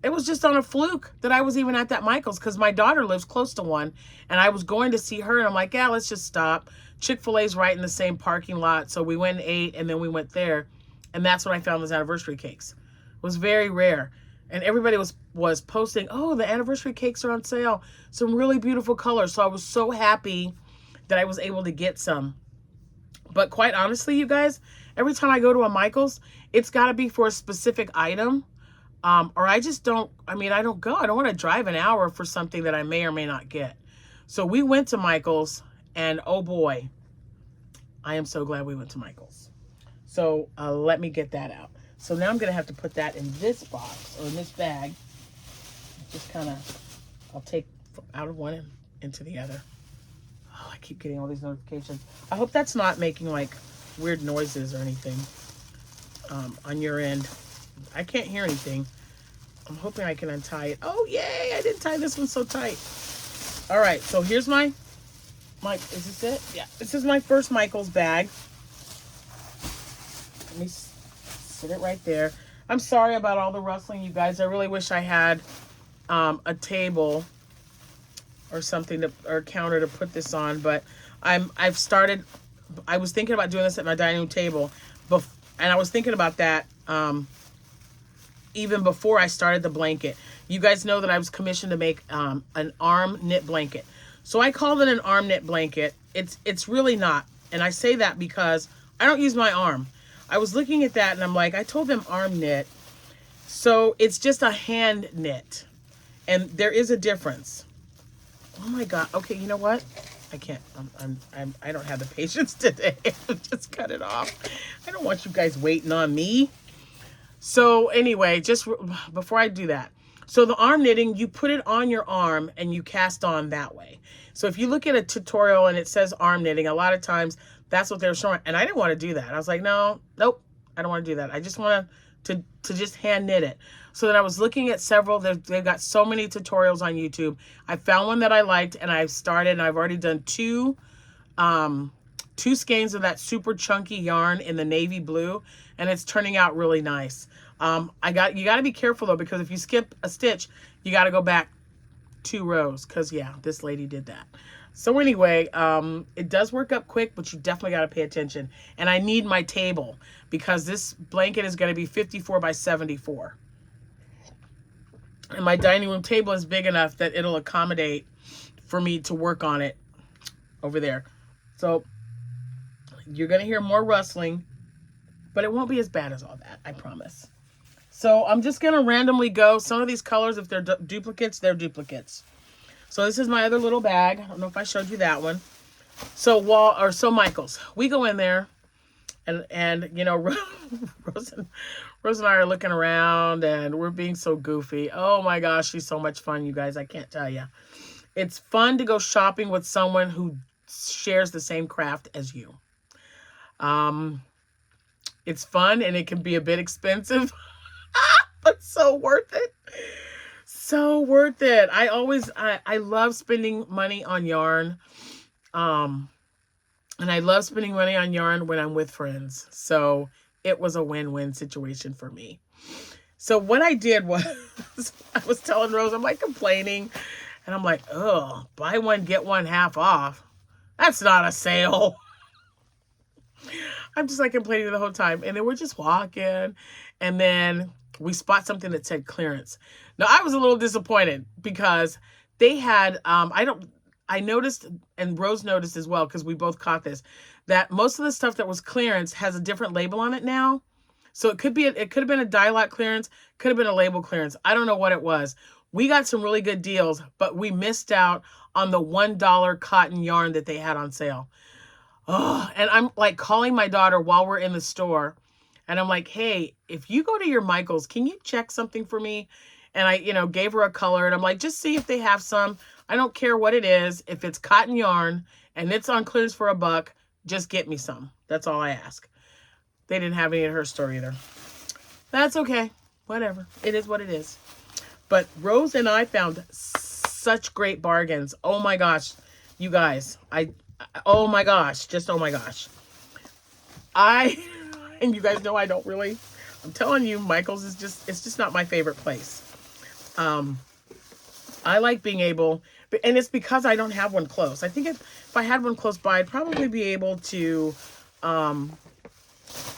it was just on a fluke that I was even at that Michael's because my daughter lives close to one, and I was going to see her, and I'm like, yeah, let's just stop. Chick-fil-A's right in the same parking lot, so we went and ate, and then we went there, and that's when I found those anniversary cakes. It was very rare, and everybody was posting, oh, the anniversary cakes are on sale, some really beautiful colors, so I was so happy that I was able to get some. But quite honestly, you guys, every time I go to a Michael's, it's got to be for a specific item. Or I just don't, I don't go. I don't want to drive an hour for something that I may or may not get. So we went to Michael's, and oh boy, I am so glad we went to Michael's. So let me get that out. So now I'm going to have to put that in this box, or in this bag. Just kind of, I'll take out of one and into the other. Oh, I keep getting all these notifications. I hope that's not making like weird noises or anything on your end. I can't hear anything. I'm hoping I can untie it. Oh, yay! I didn't tie this one so tight. All right, so here's my, is this it? Yeah, this is my first Michael's bag. Let me sit it right there. I'm sorry about all the rustling, you guys. I really wish I had a table or something or a counter to put this on, but I've started. I was thinking about doing this at my dining room table, and I was thinking about that. Even before I started the blanket. You guys know that I was commissioned to make an arm knit blanket. So I called it an arm knit blanket. It's really not. And I say that because I don't use my arm. I was looking at that and I'm like, I told them arm knit. So it's just a hand knit. And there is a difference. Oh my God. Okay, you know what? I can't. I don't have the patience today. Just cut it off. I don't want you guys waiting on me. So anyway, just before I do that, so the arm knitting, you put it on your arm and you cast on that way. So if you look at a tutorial and it says arm knitting, a lot of times that's what they're showing. And I didn't want to do that. I was like, nope, I don't want to do that. I just want to just hand knit it. So then I was looking at several, they've got so many tutorials on YouTube. I found one that I liked and I've started, and I've already done two skeins of that super chunky yarn in the navy blue, and it's turning out really nice. You got to be careful though, because if you skip a stitch, you got to go back 2 rows, because yeah, this lady did that. So anyway, it does work up quick, but you definitely got to pay attention. And I need my table because this blanket is going to be 54 by 74. And my dining room table is big enough that it'll accommodate for me to work on it over there. So you're going to hear more rustling, but it won't be as bad as all that, I promise. So I'm just going to randomly go. Some of these colors, if they're duplicates, they're duplicates. So this is my other little bag. I don't know if I showed you that one. So Michael's. We go in there, and you know, Rose and I are looking around, and we're being so goofy. Oh my gosh, she's so much fun, you guys. I can't tell you. It's fun to go shopping with someone who shares the same craft as you. It's fun, and it can be a bit expensive, but so worth it. So worth it. I love spending money on yarn. And I love spending money on yarn when I'm with friends. So it was a win-win situation for me. So what I did was, I was telling Rose, I'm like complaining. And I'm like, oh, buy one, get one half off. That's not a sale. I'm just like complaining the whole time. And then we're just walking. And then we spot something that said clearance. Now, I was a little disappointed because they had, I noticed, and Rose noticed as well, because we both caught this, that most of the stuff that was clearance has a different label on it now. So it could have been a dye lot clearance, could have been a label clearance. I don't know what it was. We got some really good deals, but we missed out on the $1 cotton yarn that they had on sale. Oh, and I'm like calling my daughter while we're in the store. And I'm like, hey, if you go to your Michael's, can you check something for me? And I, you know, gave her a color, and I'm like, just see if they have some. I don't care what it is. If it's cotton yarn and it's on clearance for $1, just get me some. That's all I ask. They didn't have any in her store either. That's okay. Whatever. It is what it is. But Rose and I found such great bargains. Oh my gosh, you guys. Oh my gosh. Just oh my gosh. And you guys know I don't really, I'm telling you, Michael's is just, it's just not my favorite place. I like being able, and it's because I don't have one close. I think if I had one close by, I'd probably be able to,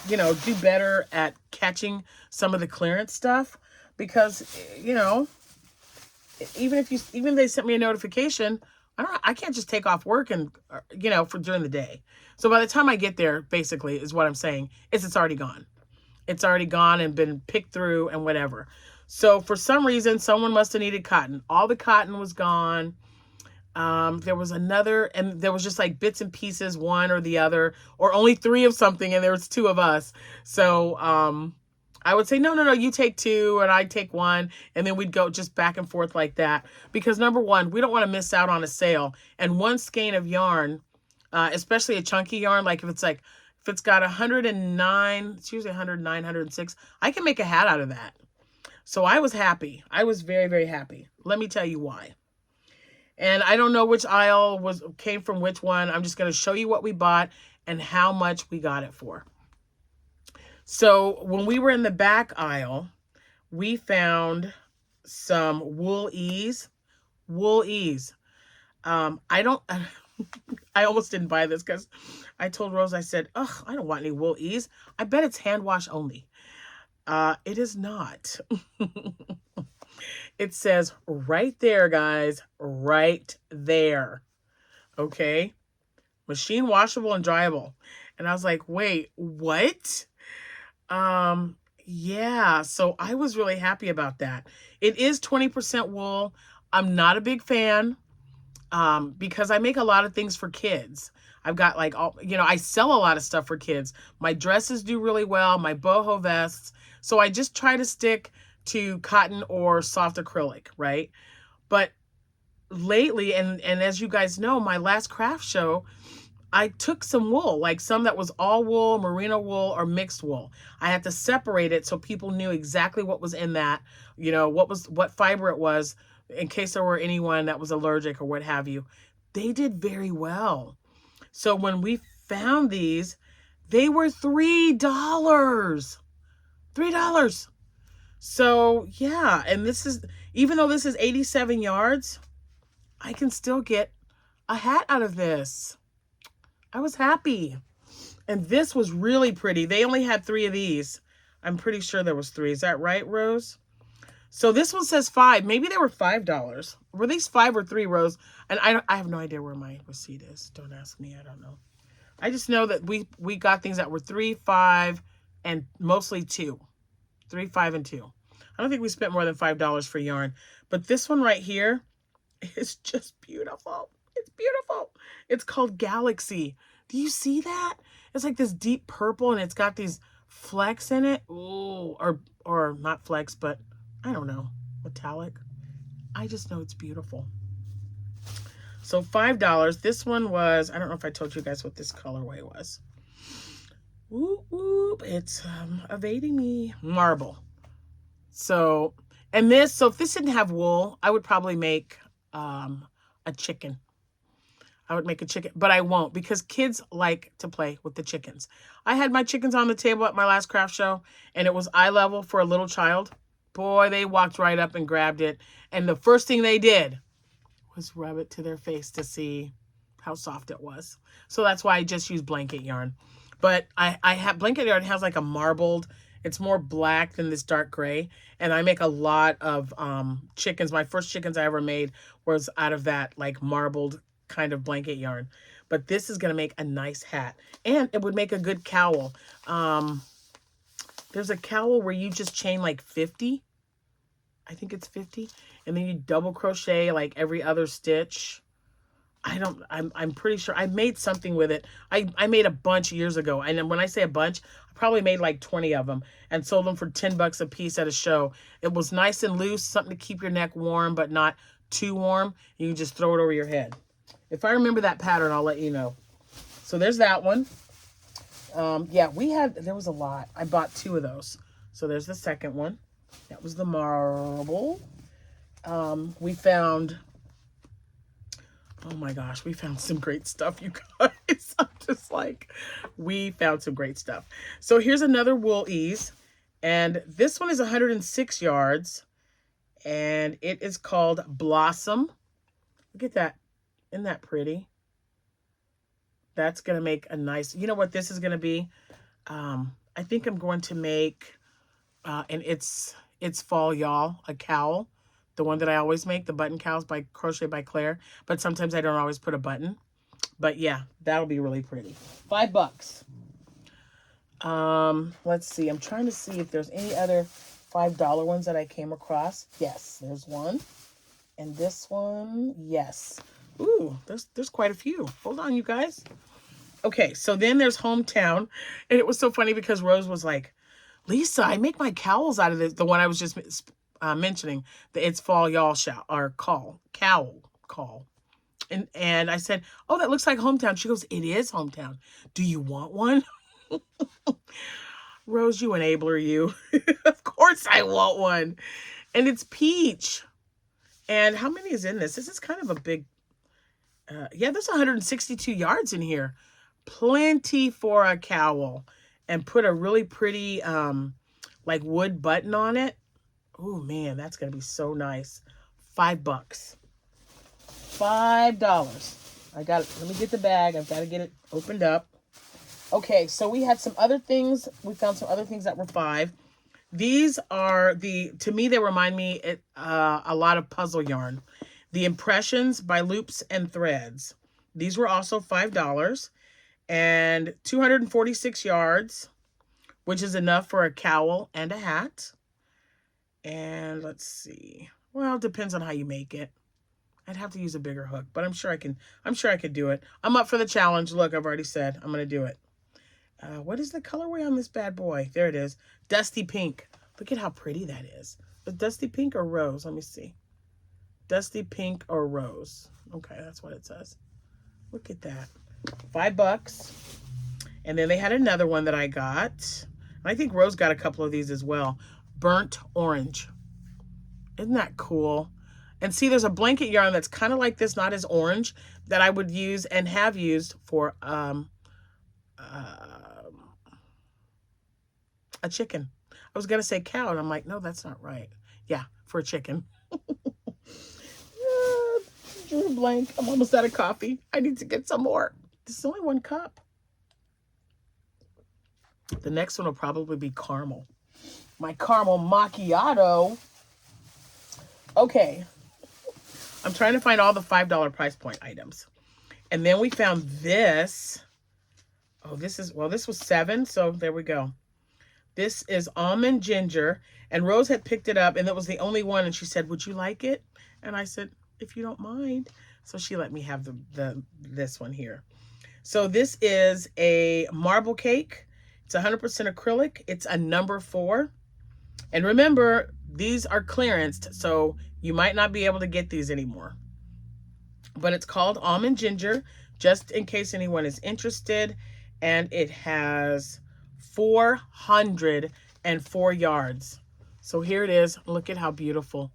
you know, do better at catching some of the clearance stuff, because, you know, even if they sent me a notification, I can't just take off work and, you know, for during the day. So by the time I get there, basically is what I'm saying, is it's already gone. It's already gone and been picked through and whatever. So for some reason, someone must have needed cotton. All the cotton was gone. There was another, and there was just like bits and pieces, one or the other, or only 3 of something, and there was 2 of us. So I would say, no, you take 2 and I'd take 1, and then we'd go just back and forth like that. Because number one, we don't want to miss out on a sale. And one skein of yarn, especially a chunky yarn, like if it's got 109, it's usually 109, 106, I can make a hat out of that. So I was happy. I was very, very happy. Let me tell you why. And I don't know which aisle came from which one. I'm just going to show you what we bought and how much we got it for. So when we were in the back aisle, we found some wool ease. Wool ease. I almost didn't buy this because I told Rose, I said, ugh, I don't want any wool ease. I bet it's hand wash only. It is not. It says right there, guys, right there. Okay. Machine washable and dryable. And I was like, wait, what? Yeah, so I was really happy about that. It is 20% wool. I'm not a big fan, because I make a lot of things for kids. I've got like all, you know, I sell a lot of stuff for kids. My dresses do really well, my boho vests. So I just try to stick to cotton or soft acrylic, right? But lately, and as you guys know, my last craft show, I took some wool, like some that was all wool, merino wool, or mixed wool. I had to separate it so people knew exactly what was in that, you know, what fiber it was, in case there were anyone that was allergic or what have you. They did very well. So when we found these, they were $3. $3. So yeah, and this is, even though this is 87 yards, I can still get a hat out of this. I was happy. And this was really pretty. They only had 3 of these. I'm pretty sure there was 3. Is that right, Rose? So this one says 5. Maybe they were $5. Were these 5 or 3, Rose? And I have no idea where my receipt is. Don't ask me. I don't know. I just know that we got things that were 3, 5, and mostly 2. 3, 5, and 2. I don't think we spent more than $5 for yarn. But this one right here is just beautiful. It's beautiful. It's called Galaxy. Do you see that? It's like this deep purple, and it's got these flecks in it. Ooh, or not flecks, but I don't know, metallic. I just know it's beautiful. So $5. This one was, I don't know if I told you guys what this colorway was. Whoop, whoop. It's evading me. Marble. So, and this, so if this didn't have wool, I would probably make a chicken. I would make a chicken, but I won't, because kids like to play with the chickens. I had my chickens on the table at my last craft show, and it was eye level for a little child. Boy, they walked right up and grabbed it. And the first thing they did was rub it to their face to see how soft it was. So that's why I just use blanket yarn. But I have blanket yarn has like a marbled, it's more black than this dark gray. And I make a lot of chickens. My first chickens I ever made was out of that like marbled kind of blanket yarn. But this is going to make a nice hat. And it would make a good cowl. There's a cowl where you just chain like 50. I think it's 50. And then you double crochet like every other stitch. I'm pretty sure I made something with it. I made a bunch years ago. And when I say a bunch, I probably made like 20 of them and sold them for 10 bucks a piece at a show. It was nice and loose, something to keep your neck warm, but not too warm. You can just throw it over your head. If I remember that pattern, I'll let you know. So there's that one. Yeah, there was a lot. I bought 2 of those. So there's the second one. That was the marble. We found, oh my gosh, we found some great stuff, you guys. I'm just like, we found some great stuff. So here's another wool ease. And this one is 106 yards. And it is called Blossom. Look at that. Isn't that pretty? That's going to make a nice, you know what this is going to be? I think I'm going to make, and it's fall, y'all, a cowl. The one that I always make, the button cowls by Crochet by Claire. But sometimes I don't always put a button. But yeah, that'll be really pretty. $5. Let's see. I'm trying to see if there's any other $5 ones that I came across. Yes, there's one. And this one, yes. Ooh, there's quite a few. Hold on, you guys. Okay, so then there's Hometown. And it was so funny because Rose was like, Lisa, I make my cowls out of this. The one I was just mentioning. The It's Fall Y'all Cowl. And I said, oh, that looks like Hometown. She goes, it is Hometown. Do you want one? Rose, you enabler, you. Of course I want one. And it's peach. And how many is in this? This is kind of a big, yeah, there's 162 yards in here. Plenty for a cowl. And put a really pretty, like wood button on it. Oh man, that's going to be so nice. $5. $5. I got it. Let me get the bag. I've got to get it opened up. Okay, so we had some other things. We found some other things that were $5. These are to me, they remind me a lot of puzzle yarn. The Impressions by Loops and Threads. These were also $5. And 246 yards, which is enough for a cowl and a hat. And let's see. Well, it depends on how you make it. I'd have to use a bigger hook, but I'm sure I could do it. I'm up for the challenge. Look, I've already said I'm going to do it. What is the colorway on this bad boy? There it is. Dusty pink. Look at how pretty that is. Is dusty pink or rose? Let me see. Dusty pink or rose. Okay, that's what it says. Look at that. $5. And then they had another one that I got. I think Rose got a couple of these as well. Burnt orange. Isn't that cool? And see, there's a blanket yarn that's kind of like this, not as orange, that I would use and have used for a chicken. I was going to say cow, and I'm like, no, that's not right. Yeah, for a chicken. Drew blank. I'm almost out of coffee. I need to get some more. This is only 1 cup. The next one will probably be caramel. My caramel macchiato. Okay. I'm trying to find all the $5 price point items. And then we found this. Oh, this was $7. So there we go. This is almond ginger. And Rose had picked it up and it was the only one. And she said, would you like it? And I said, if you don't mind. So she let me have this one here. So this is a marble cake. It's 100% acrylic. It's a number 4. And remember, these are clearanced, so you might not be able to get these anymore. But it's called Almond Ginger, just in case anyone is interested. And it has 404 yards. So here it is. Look at how beautiful.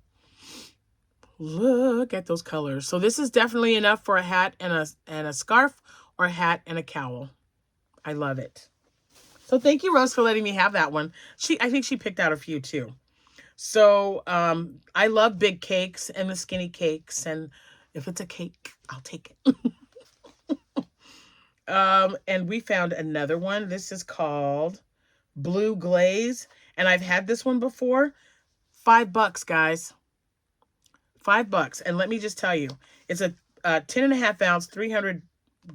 Look at those colors. So this is definitely enough for a hat and a scarf, or a hat and a cowl. I love it. So thank you, Rose, for letting me have that one. I think she picked out a few too. So I love big cakes and the skinny cakes. And if it's a cake, I'll take it. And we found another one. This is called Blue Glaze. And I've had this one before. $5, guys. $5. And let me just tell you, it's a 10.5 ounce, 300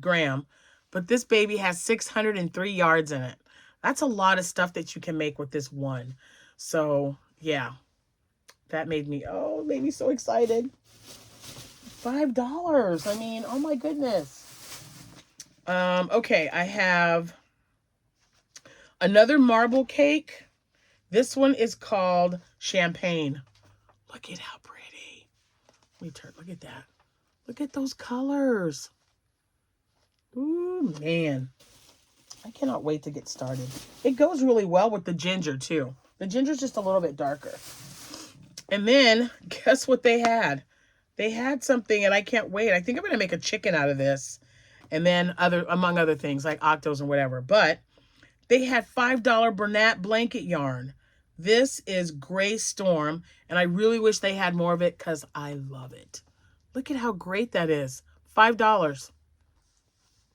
gram, but this baby has 603 yards in it. That's a lot of stuff that you can make with this one. So yeah, that made me so excited. $5. I mean, oh my goodness. Okay, I have another marble cake. This one is called Champagne. Look at how pretty. Let me turn, look at that. Look at those colors. Ooh, man. I cannot wait to get started. It goes really well with the ginger, too. The ginger's just a little bit darker. And then, guess what they had? They had something, and I can't wait. I think I'm going to make a chicken out of this. And then, among other things, like octos and whatever. But they had $5 Bernat blanket yarn. This is Gray Storm, and I really wish they had more of it because I love it. Look at how great that is. $5.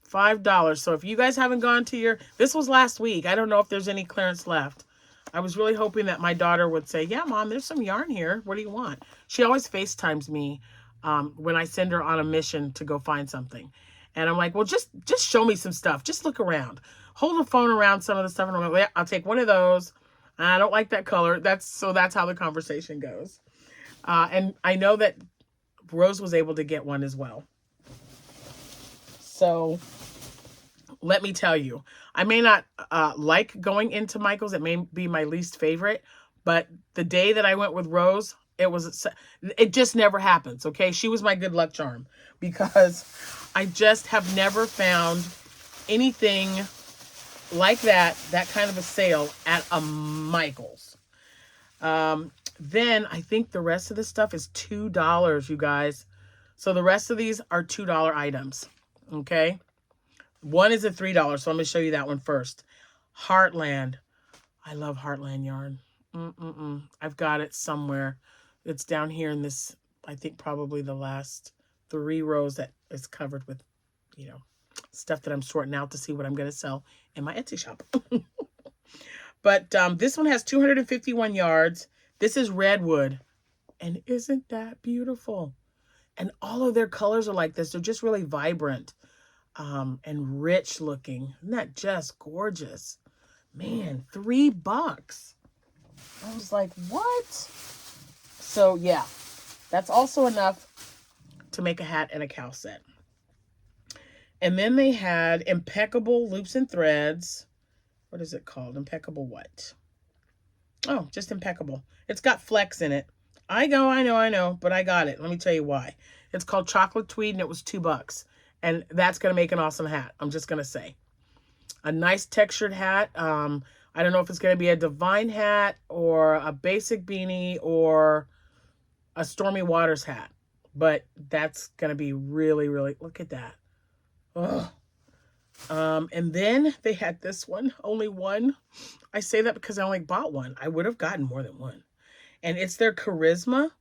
$5. So if you guys haven't gone to your... This was last week. I don't know if there's any clearance left. I was really hoping that my daughter would say, yeah, Mom, there's some yarn here. What do you want? She always FaceTimes me when I send her on a mission to go find something. And I'm like, well, just show me some stuff. Just look around. Hold the phone around some of the stuff. And I'm like, yeah, I'll take one of those. I don't like that color. That's how the conversation goes. And I know that Rose was able to get one as well. So let me tell you, I may not like going into Michael's. It may be my least favorite, but the day that I went with Rose, it just never happens. Okay. She was my good luck charm because I just have never found anything like that kind of a sale at a Michael's. Then I think the rest of the stuff is $2, you guys. So the rest of these are $2 items. Okay. One is a $3, so I'm going to show you that one first. Heartland. I love Heartland yarn. I've got it somewhere. It's down here in this, I think probably the last 3 rows that is covered with, stuff that I'm sorting out to see what I'm going to sell in my Etsy shop. But this one has 251 yards. This is Redwood. And isn't that beautiful? And all of their colors are like this. They're just really vibrant. And rich looking. Isn't that just gorgeous? Man, $3. I was like, what? So yeah, that's also enough to make a hat and a cowl set. And then they had Impeccable Loops and Threads. What is it called? Impeccable what? Oh, just Impeccable. It's got flex in it. I know, but I got it. Let me tell you why. It's called Chocolate Tweed and it was $2. And that's going to make an awesome hat. I'm just going to say. A nice textured hat. I don't know if it's going to be a Divine hat or a basic beanie or a Stormy Waters hat. But that's going to be really, really... Look at that. Oh. And then they had this one. Only one. I say that because I only bought one. I would have gotten more than one. And it's their Charisma.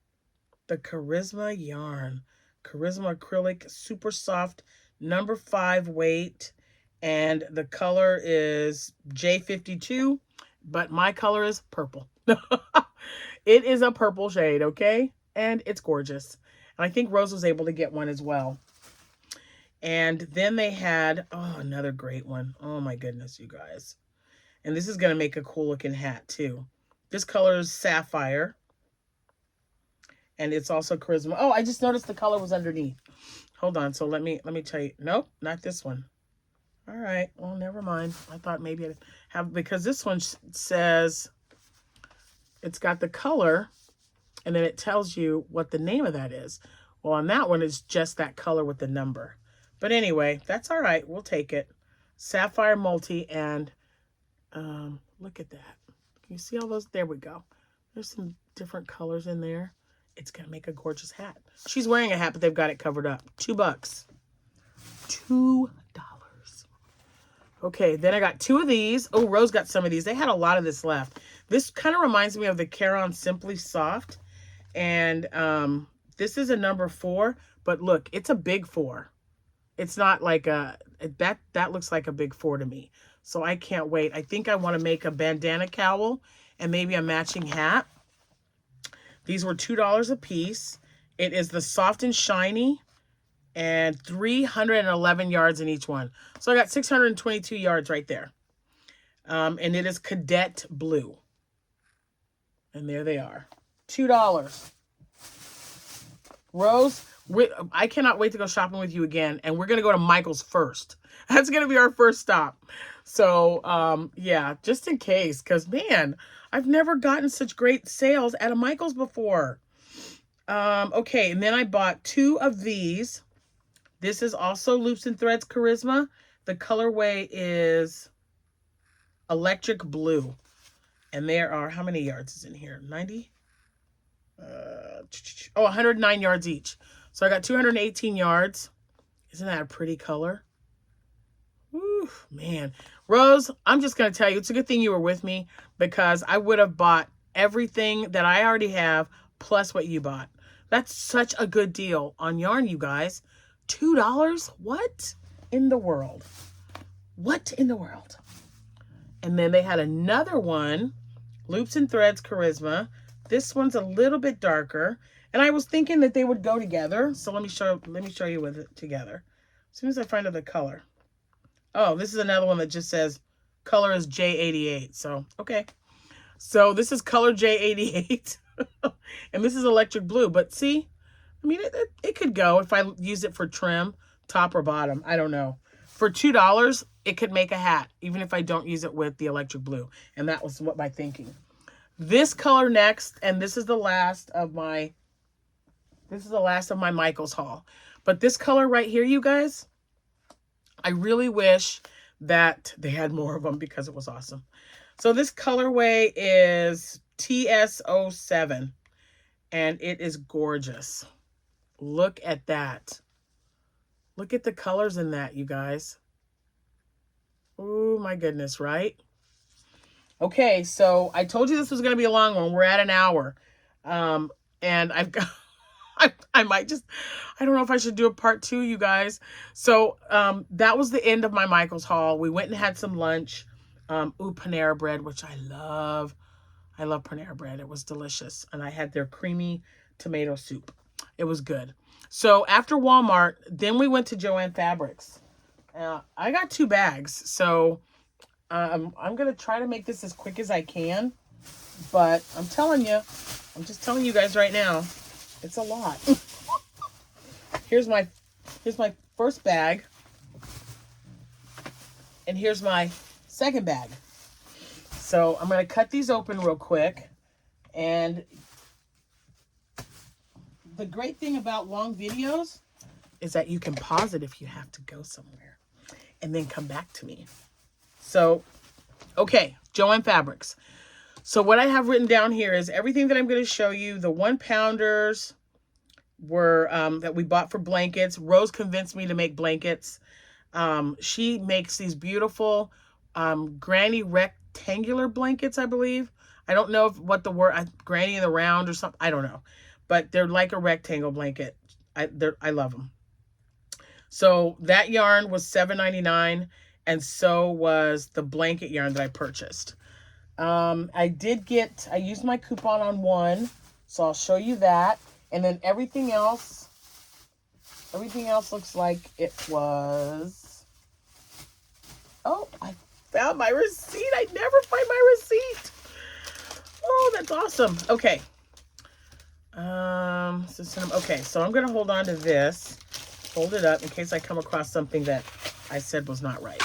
The Charisma yarn. Charisma acrylic, super soft, number 5 weight, and the color is J52, but my color is purple. It is a purple shade, okay? And it's gorgeous. And I think Rose was able to get one as well. And then they had, oh, another great one. Oh my goodness, you guys. And this is going to make a cool looking hat too. This color is Sapphire. And it's also Charisma. Oh, I just noticed the color was underneath. Hold on. So let me tell you. Nope, not this one. All right. Well, never mind. I thought maybe I'd have, because this one says it's got the color and then it tells you what the name of that is. Well, on that one, it's just that color with the number. But anyway, that's all right. We'll take it. Sapphire Multi and look at that. Can you see all those? There we go. There's some different colors in there. It's going to make a gorgeous hat. She's wearing a hat, but they've got it covered up. $2. $2. Okay, then I got 2 of these. Oh, Rose got some of these. They had a lot of this left. This kind of reminds me of the Caron Simply Soft. And this is a number 4. But look, it's a big 4. It's not like a... That looks like a big 4 to me. So I can't wait. I think I want to make a bandana cowl and maybe a matching hat. These were $2 a piece. It is the Soft and Shiny and 311 yards in each one. So I got 622 yards right there. And it is Cadet Blue. And there they are. $2. Rose I cannot wait to go shopping with you again. And we're going to go to Michael's first. That's going to be our first stop. So, yeah, just in case. Because, man, I've never gotten such great sales at a Michael's before. Okay, and then I bought 2 of these. This is also Loops and Threads Charisma. The colorway is Electric Blue. And there are, how many yards is in here? 90? 109 yards each. So I got 218 yards. Isn't that a pretty color? Woo, man. Rose, I'm just going to tell you, it's a good thing you were with me because I would have bought everything that I already have plus what you bought. That's such a good deal on yarn, you guys. $2? What in the world? What in the world? And then they had another one, Loops and Threads Charisma. This one's a little bit darker. And I was thinking that they would go together. So let me show you with it together. As soon as I find out the color. Oh, this is another one that just says color is J88. So, okay. So this is color J88. And this is Electric Blue. But see, I mean, it could go if I use it for trim, top or bottom. I don't know. For $2, it could make a hat, even if I don't use it with the Electric Blue. And that was what my thinking. This color next, and this is the last of my Michael's haul. But this color right here, you guys, I really wish that they had more of them because it was awesome. So this colorway is TS07, and it is gorgeous. Look at that. Look at the colors in that, you guys. Oh, my goodness, right? Okay, so I told you this was going to be a long one. We're at an hour. And I've got... I might just, I don't know if I should do a part 2, you guys. So that was the end of my Michael's haul. We went and had some lunch. Panera bread, which I love. I love Panera bread. It was delicious. And I had their creamy tomato soup. It was good. So after Walmart, then we went to Joann Fabrics. I got 2 bags. So I'm going to try to make this as quick as I can. But I'm just telling you guys right now, it's a lot. Here's my first bag. And here's my second bag. So I'm going to cut these open real quick. And the great thing about long videos is that you can pause it if you have to go somewhere. And then come back to me. So, okay, Joann Fabrics. So what I have written down here is everything that I'm going to show you. The 1-pounders were that we bought for blankets. Rose convinced me to make blankets. She makes these beautiful granny rectangular blankets, I believe. I don't know what the word, granny in the round or something. I don't know. But they're like a rectangle blanket. I love them. So that yarn was $7.99. And so was the blanket yarn that I purchased. I used my coupon on one, so I'll show you that. And then everything else looks like it was, oh, I found my receipt. I never find my receipt. Oh, that's awesome. Okay. Okay, so I'm going to hold on to this, hold it up in case I come across something that I said was not right.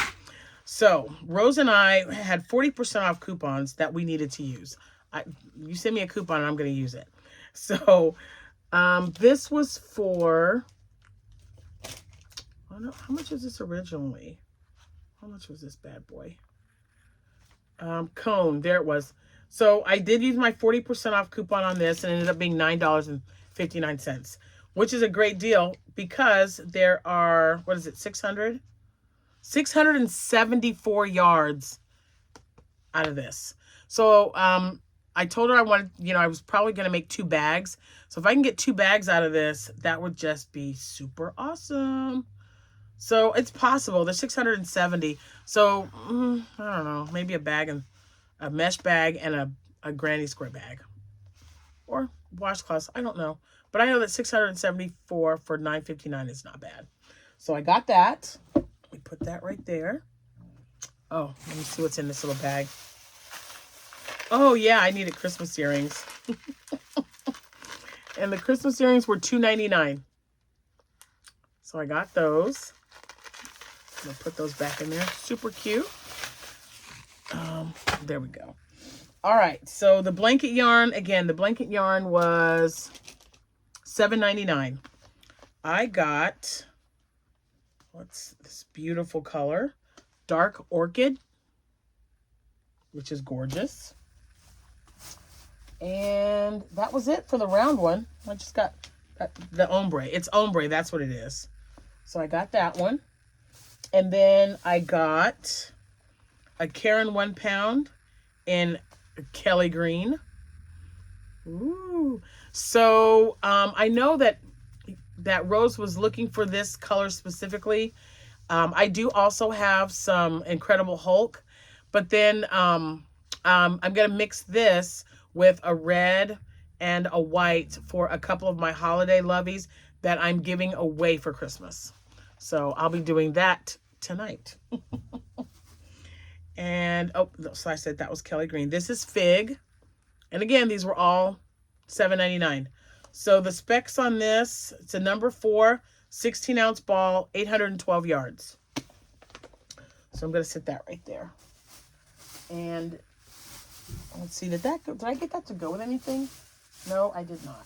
So Rose and I had 40% off coupons that we needed to use. You send me a coupon and I'm going to use it. So this was for, I don't know, how much was this originally? How much was this bad boy? Kohl, there it was. So I did use my 40% off coupon on this and it ended up being $9.59, which is a great deal because there are, what is it, 674 yards out of this. So I told her I wanted, I was probably going to make 2 bags. So if I can get 2 bags out of this, that would just be super awesome. So it's possible. There's 670. So I don't know, maybe a bag and a mesh bag and a granny square bag or washcloths. I don't know. But I know that 674 for $9.59 is not bad. So I got that. We put that right there. Oh, let me see what's in this little bag. Oh, yeah, I needed Christmas earrings. And the Christmas earrings were $2.99. So I got those. I'm going to put those back in there. Super cute. There we go. All right. So the blanket yarn, again, the blanket yarn was $7.99. I got, what's this beautiful color? Dark Orchid, which is gorgeous. And that was it for the round one. I just got the ombre. It's ombre. That's what it is. So I got that one. And then I got a Karen 1 pound in Kelly Green. Ooh. So I know that Rose was looking for this color specifically. I do also have some Incredible Hulk, but then I'm going to mix this with a red and a white for a couple of my holiday lovies that I'm giving away for Christmas. So I'll be doing that tonight. And, oh, so I said that was Kelly Green. This is Fig. And again, these were all $7.99. So the specs on this, it's a number 4, 16-ounce ball, 812 yards. So I'm going to sit that right there. And let's see, did I get that to go with anything? No, I did not.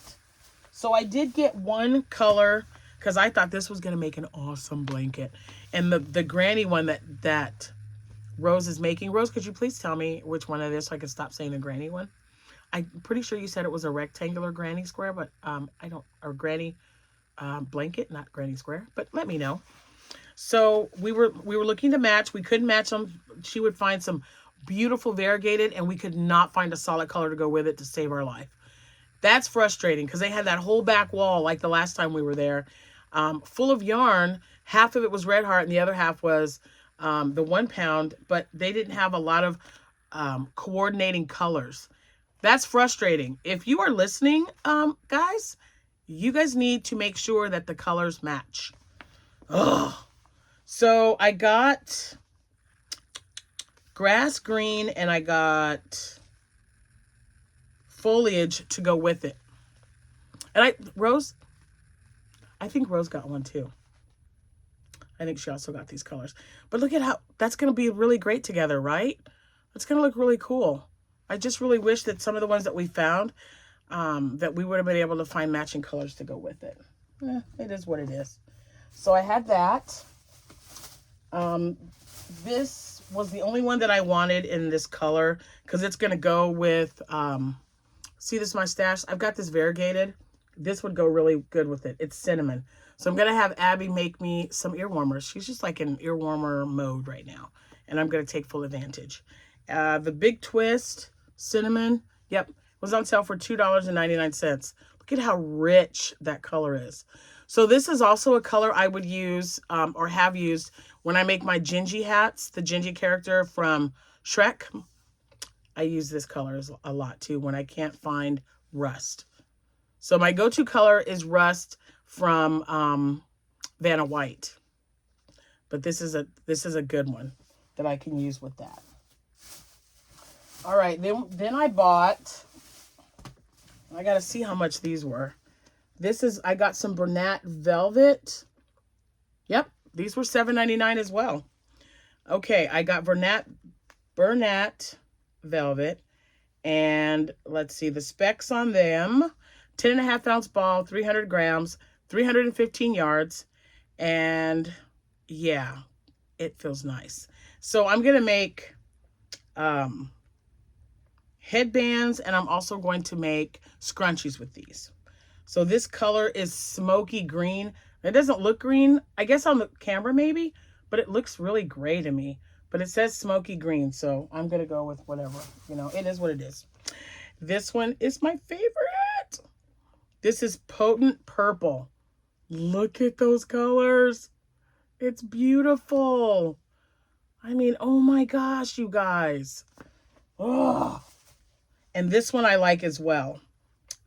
So I did get one color because I thought this was going to make an awesome blanket. And the granny one that Rose is making. Rose, could you please tell me which one it is so I can stop saying the granny one? I'm pretty sure you said it was a rectangular granny square, but or granny blanket, not granny square, but let me know. So we were looking to match. We couldn't match them. She would find some beautiful variegated, and we could not find a solid color to go with it to save our life. That's frustrating because they had that whole back wall like the last time we were there, full of yarn. Half of it was Red Heart and the other half was the 1 pound, but they didn't have a lot of coordinating colors. That's frustrating. If you are listening, guys, you guys need to make sure that the colors match. Ugh. So I got grass green and I got foliage to go with it. And I think Rose got one too. I think she also got these colors. But look at how, that's going to be really great together, right? It's going to look really cool. I just really wish that some of the ones that we found, that we would have been able to find matching colors to go with it. It is what it is. So I had that. This was the only one that I wanted in this color because it's going to go with, see this, my stash? I've got this variegated. This would go really good with it. It's cinnamon. So I'm going to have Abby make me some ear warmers. She's just like in ear warmer mode right now. And I'm going to take full advantage. The Big Twist cinnamon, yep, was on sale for $2.99. Look at how rich that color is. So this is also a color I would use or have used when I make my Gingy hats, the Gingy character from Shrek. I use this color a lot too when I can't find rust. So my go-to color is rust from Vanna White. But this is a good one that I can use with that. All right, then I bought, I got to see how much these were. I got some Bernat Velvet. Yep, these were $7.99 as well. Okay, I got Bernat Velvet. And let's see, the specs on them. 10.5-ounce ball, 300 grams, 315 yards. And yeah, it feels nice. So I'm going to make headbands, and I'm also going to make scrunchies with these. So this color is smoky green. It doesn't look green, I guess on the camera maybe, but it looks really gray to me. But it says smoky green, so I'm going to go with whatever. You know, it is what it is. This one is my favorite. This is Potent Purple. Look at those colors. It's beautiful. I mean, oh my gosh, you guys. Oh. And this one I like as well.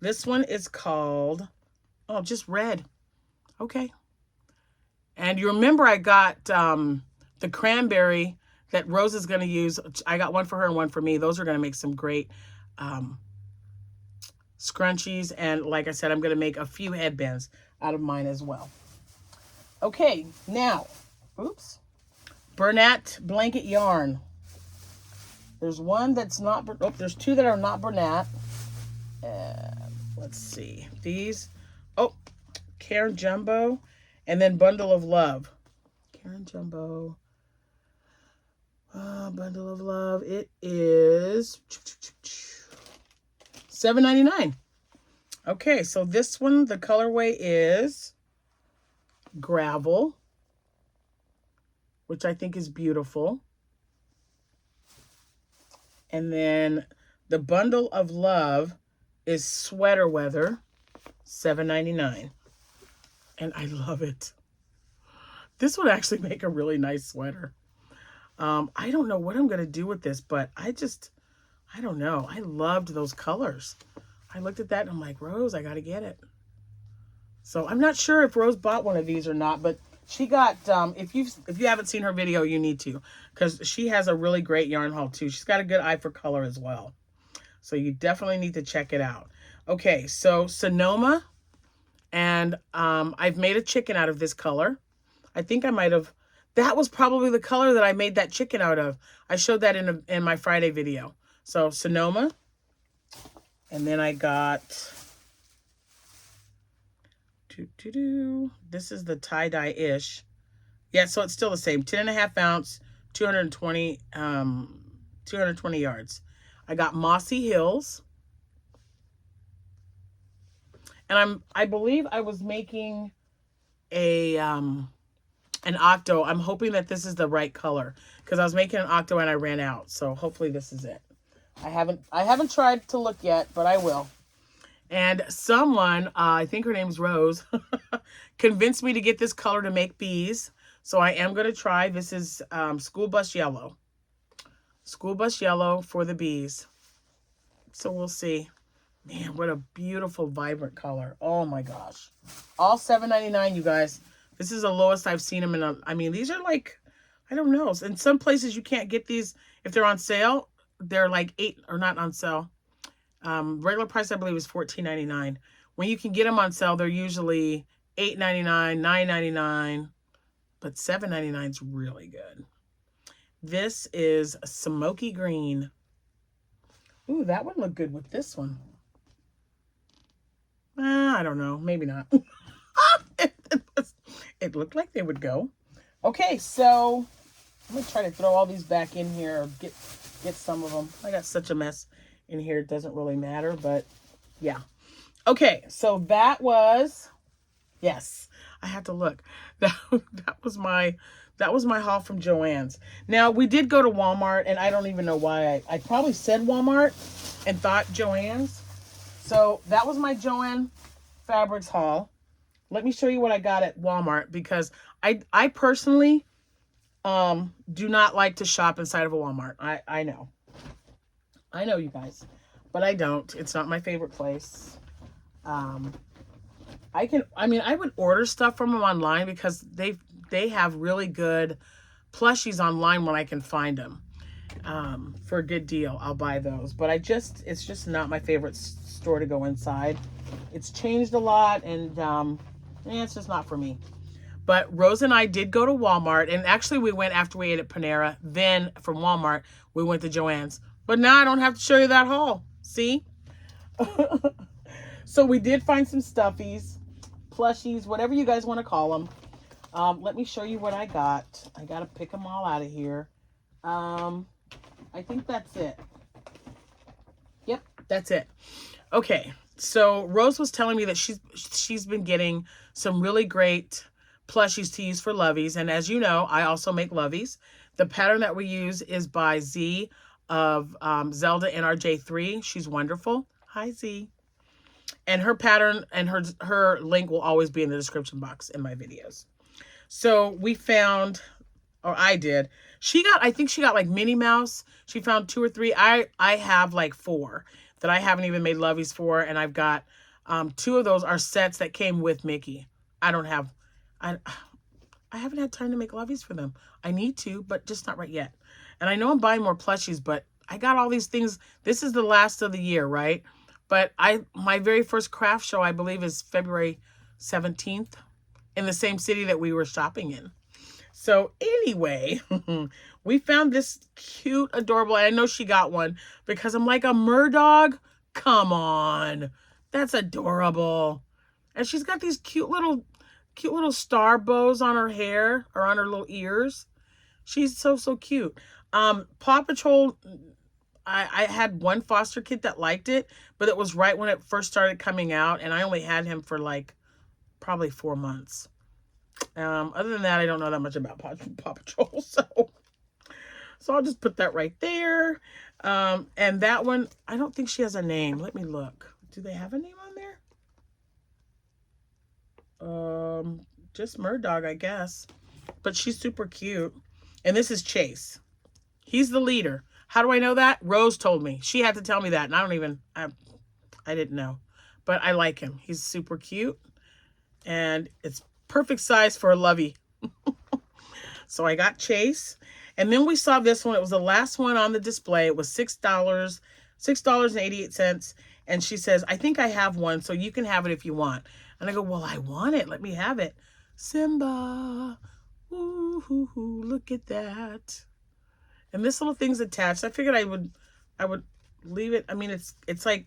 This one is called, oh, just red. Okay. And you remember I got the cranberry that Rose is going to use. I got one for her and one for me. Those are going to make some great scrunchies. And like I said, I'm going to make a few headbands out of mine as well. Okay, now, oops, Bernat blanket yarn. There's one that's not, oh, there's two that are not Bernat. Let's see, these, oh, Karen Jumbo, and then Bundle of Love. Karen Jumbo, Bundle of Love. It is $7.99. Okay, so this one, the colorway is Gravel, which I think is beautiful. And then the Bundle of Love is Sweater Weather, $7.99. And I love it. This would actually make a really nice sweater. I don't know what I'm going to do with this, but I don't know. I loved those colors. I looked at that and I'm like, Rose, I got to get it. So I'm not sure if Rose bought one of these or not, but she got, if you haven't seen her video, you need to, because she has a really great yarn haul too. She's got a good eye for color as well. So you definitely need to check it out. Okay, so Sonoma, and I've made a chicken out of this color. I think I might have, that was probably the color that I made that chicken out of. I showed that in my Friday video. So Sonoma, and then I got, this is the tie-dye-ish. Yeah, so it's still the same. 10.5 ounce, 220 yards. I got Mossy Hills. And I believe I was making a an octo. I'm hoping that this is the right color, because I was making an octo and I ran out. So hopefully this is it. I haven't tried to look yet, but I will. And someone, I think her name's Rose, convinced me to get this color to make bees. So I am going to try. This is School Bus Yellow. School Bus Yellow for the bees. So we'll see. Man, what a beautiful, vibrant color. Oh my gosh. All $7.99, you guys. This is the lowest I've seen them in. I mean, these are like, I don't know. In some places you can't get these. If they're on sale, they're like not on sale. Regular price, I believe, is $14.99. When you can get them on sale, they're usually $8.99, $9.99, but $7.99 is really good. This is Smoky Green. Ooh, that would look good with this one. I don't know. Maybe not. It looked like they would go. Okay, so I'm going to try to throw all these back in here, or get some of them. I got such a mess in here, it doesn't really matter, but yeah. Okay, so that was, yes, I had to look. That was my haul from Joann's. Now, we did go to Walmart, and I don't even know why. I probably said Walmart and thought Joann's. So that was my Joann Fabrics haul. Let me show you what I got at Walmart, because I personally do not like to shop inside of a Walmart. I know. I know, you guys, but I don't. It's not my favorite place. I would order stuff from them online, because they have really good plushies online when I can find them. For a good deal, I'll buy those. But it's just not my favorite store to go inside. It's changed a lot, and it's just not for me. But Rose and I did go to Walmart, and actually we went after we ate at Panera. Then from Walmart, we went to Joann's. But now I don't have to show you that haul. See? So we did find some stuffies, plushies, whatever you guys want to call them. Let me show you what I got. I got to pick them all out of here. I think that's it. Yep, that's it. Okay, so Rose was telling me that she's been getting some really great plushies to use for lovies. And as you know, I also make lovies. The pattern that we use is by Z of Zelda NRJ3. She's wonderful. Hi, Z. And her pattern and her link will always be in the description box in my videos. So we found, or I did, I think she got like Minnie Mouse. She found 2 or 3. I have like 4 that I haven't even made lovies for. And I've got 2 of those are sets that came with Mickey. I haven't had time to make lovies for them. I need to, but just not right yet. And I know I'm buying more plushies, but I got all these things. This is the last of the year, right? But my very first craft show, I believe, is February 17th. in the same city that we were shopping in. So anyway, we found this cute, adorable, and I know she got one because I'm like, a Murdog? Come on. That's adorable. And she's got these cute little star bows on her hair or on her little ears. She's so, so cute. Paw Patrol, I had one foster kid that liked it, but it was right when it first started coming out, and I only had him for like probably 4 months. Other than that, I don't know that much about Paw Patrol, so I'll just put that right there. And that one, I don't think she has a name. Let me look. Do they have a name on there? Just Murdog, I guess. But she's super cute. And this is Chase. He's the leader. How do I know that? Rose told me. She had to tell me that, and I didn't know. But I like him. He's super cute. And it's perfect size for a lovey. So I got Chase. And then we saw this one. It was the last one on the display. It was $6.88. And she says, I think I have one, so you can have it if you want. And I go, well, I want it. Let me have it. Simba. Ooh, look at that. And this little thing's attached. I figured I would leave it. I mean, it's like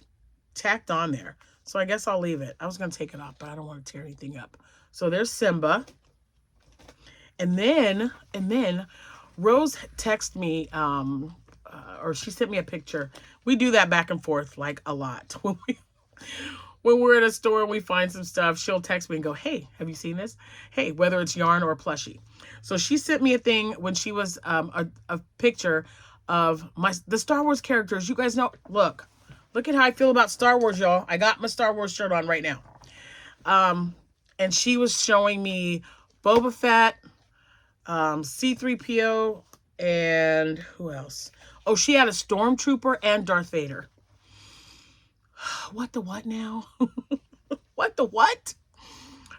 tacked on there. So I guess I'll leave it. I was going to take it off, but I don't want to tear anything up. So there's Simba. And then Rose texted me, or she sent me a picture. We do that back and forth like a lot. When we're at a store and we find some stuff, she'll text me and go, hey, have you seen this? Hey, whether it's yarn or plushie. So she sent me a thing when she was a picture of the Star Wars characters. You guys know, look at how I feel about Star Wars, y'all. I got my Star Wars shirt on right now. And she was showing me Boba Fett, C-3PO, and who else? Oh, she had a Stormtrooper and Darth Vader. What the what now? What the what?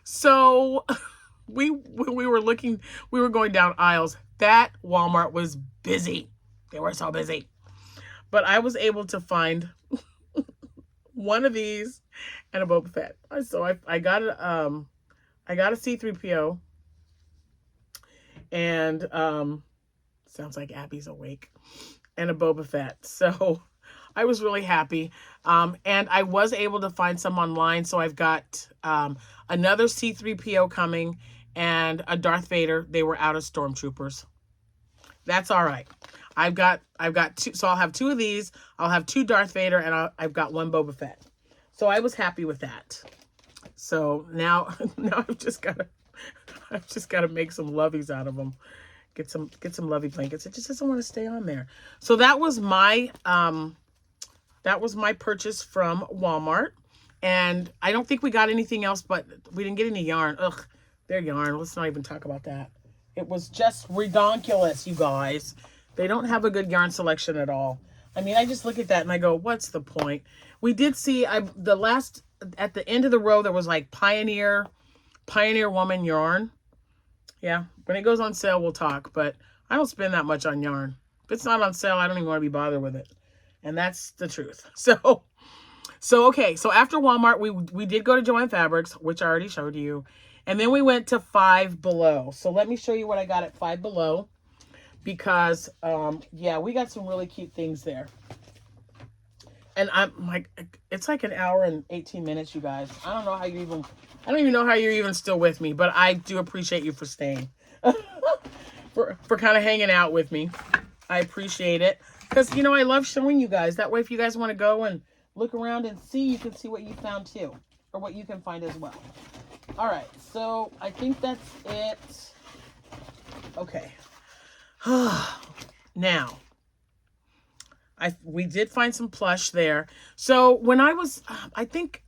So when we were looking, we were going down aisles. That Walmart was busy. They were so busy. But I was able to find one of these and a Boba Fett. So I got a C-3PO, and sounds like Abby's awake, and a Boba Fett. So I was really happy. And I was able to find some online. So I've got another C-3PO coming and a Darth Vader. They were out of Stormtroopers. That's all right. I've got two. So I'll have two of these. I'll have two Darth Vader, and I've got one Boba Fett. So I was happy with that. So now I've just got to make some loveys out of them. Get some lovey blankets. It just doesn't want to stay on there. So that was my purchase from Walmart. And I don't think we got anything else, but we didn't get any yarn. Ugh, their yarn. Let's not even talk about that. It was just redonkulous, you guys. They don't have a good yarn selection at all. I mean, I just look at that and I go, what's the point? We did see at the end of the row, there was like Pioneer Woman yarn. Yeah, when it goes on sale, we'll talk, but I don't spend that much on yarn. If it's not on sale, I don't even want to be bothered with it. And that's the truth. So okay. So after Walmart, we did go to Joann Fabrics, which I already showed you. And then we went to Five Below. So let me show you what I got at Five Below. Because, yeah, we got some really cute things there. And I'm like, it's like an hour and 18 minutes, you guys. I don't even know how you're even still with me, but I do appreciate you for staying. for kind of hanging out with me. I appreciate it. Because, you know, I love showing you guys. That way, if you guys want to go and look around and see, you can see what you found too. Or what you can find as well. All right. So, I think that's it. Okay. Now, we did find some plush there. So, when I was, I think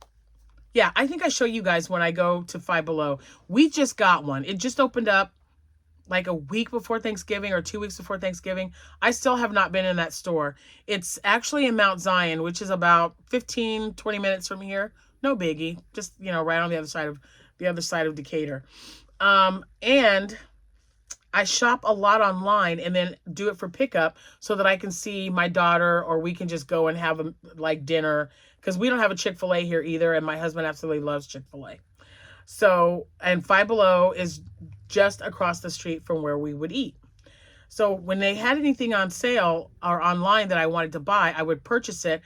I show you guys when I go to Five Below. We just got one. It just opened up like a week before Thanksgiving or 2 weeks before Thanksgiving. I still have not been in that store. It's actually in Mount Zion, which is about 15, 20 minutes from here. No biggie. Just, you know, right on the other side of Decatur. And I shop a lot online and then do it for pickup so that I can see my daughter, or we can just go and have like dinner, because we don't have a Chick-fil-A here either. And my husband absolutely loves Chick-fil-A. So, and Five Below is just across the street from where we would eat. So when they had anything on sale or online that I wanted to buy, I would purchase it,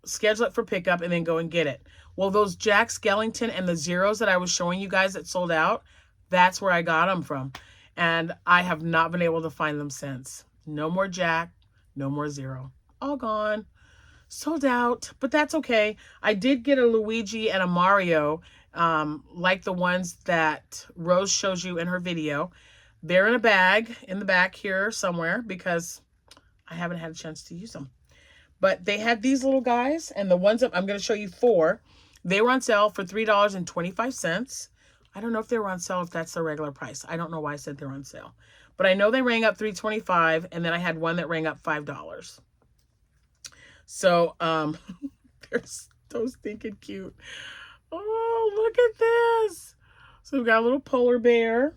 schedule it for pickup, and then go and get it. Well, those Jack Skellington and the zeros that I was showing you guys that sold out, that's where I got them from. And I have not been able to find them since. No more Jack, no more zero. All gone. Sold out, but that's okay. I did get a Luigi and a Mario, like the ones that Rose shows you in her video. They're in a bag in the back here somewhere because I haven't had a chance to use them. But they had these little guys, and the ones that I'm going to show you 4, they were on sale for $3.25. I don't know if they were on sale, if that's the regular price. I don't know why I said they're on sale. But I know they rang up $3.25, and then I had one that rang up $5. So, they're so stinking cute. Oh, look at this. So we've got a little polar bear.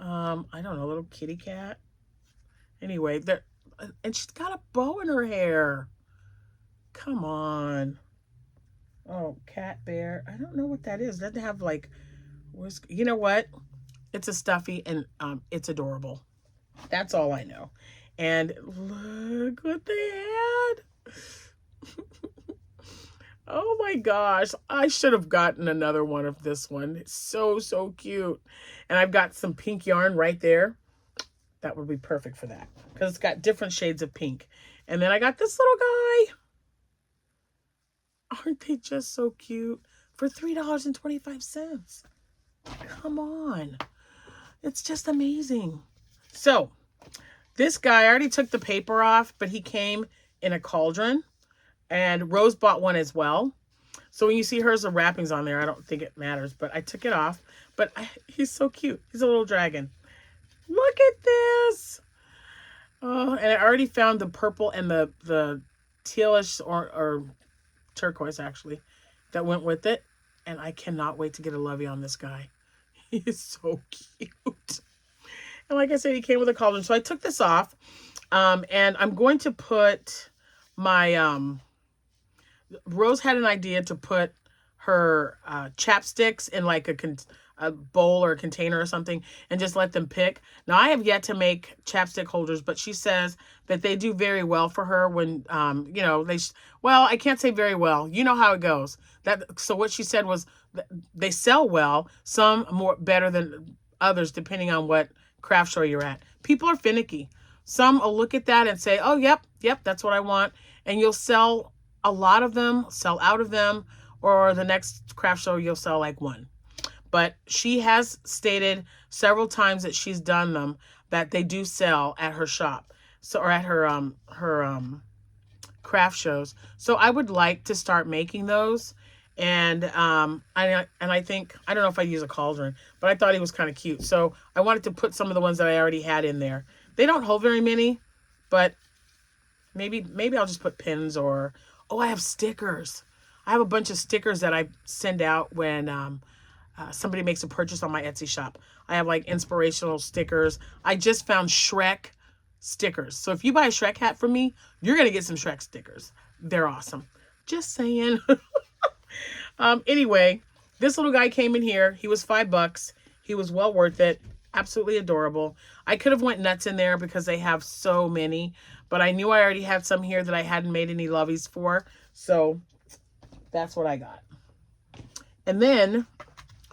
I don't know, a little kitty cat. Anyway, and she's got a bow in her hair. Come on. Oh, cat bear. I don't know what that is. It doesn't have like, you know what? It's a stuffy and it's adorable. That's all I know. And look what they had. Oh my gosh. I should have gotten another one of this one. It's so, so cute. And I've got some pink yarn right there. That would be perfect for that because it's got different shades of pink. And then I got this little guy. Aren't they just so cute? For $3.25. Come on. It's just amazing. So this guy, I already took the paper off, but he came in a cauldron. And Rose bought one as well. So when you see hers, the wrappings on there, I don't think it matters. But I took it off. But he's so cute. He's a little dragon. Look at this. Oh, and I already found the purple and the tealish or turquoise, actually, that went with it. And I cannot wait to get a lovey on this guy. He is so cute. And like I said, he came with a cauldron. So I took this off. And I'm going to put my... Rose had an idea to put her chapsticks in like a bowl or a container or something and just let them pick. Now, I have yet to make chapstick holders, but she says that they do very well for her when, you know, well, I can't say very well. You know how it goes. So what she said was they sell well, some more better than others, depending on what craft show you're at. People are finicky. Some will look at that and say, oh, yep, that's what I want. And you'll sell a lot of them, sell out of them, or the next craft show you'll sell like one. But she has stated several times that she's done them, that they do sell at her shop, so or at her craft shows. So I would like to start making those. And I think, I don't know if I'd use a cauldron, but I thought he was kind of cute. So I wanted to put some of the ones that I already had in there. They don't hold very many, but maybe I'll just put pins or... Oh, I have stickers. I have a bunch of stickers that I send out when somebody makes a purchase on my Etsy shop. I have like inspirational stickers. I just found Shrek stickers. So if you buy a Shrek hat from me, you're going to get some Shrek stickers. They're awesome. Just saying. Anyway, this little guy came in here. He was $5. He was well worth it. Absolutely adorable. I could have went nuts in there because they have so many. But I knew I already had some here that I hadn't made any loveys for. So that's what I got. And then,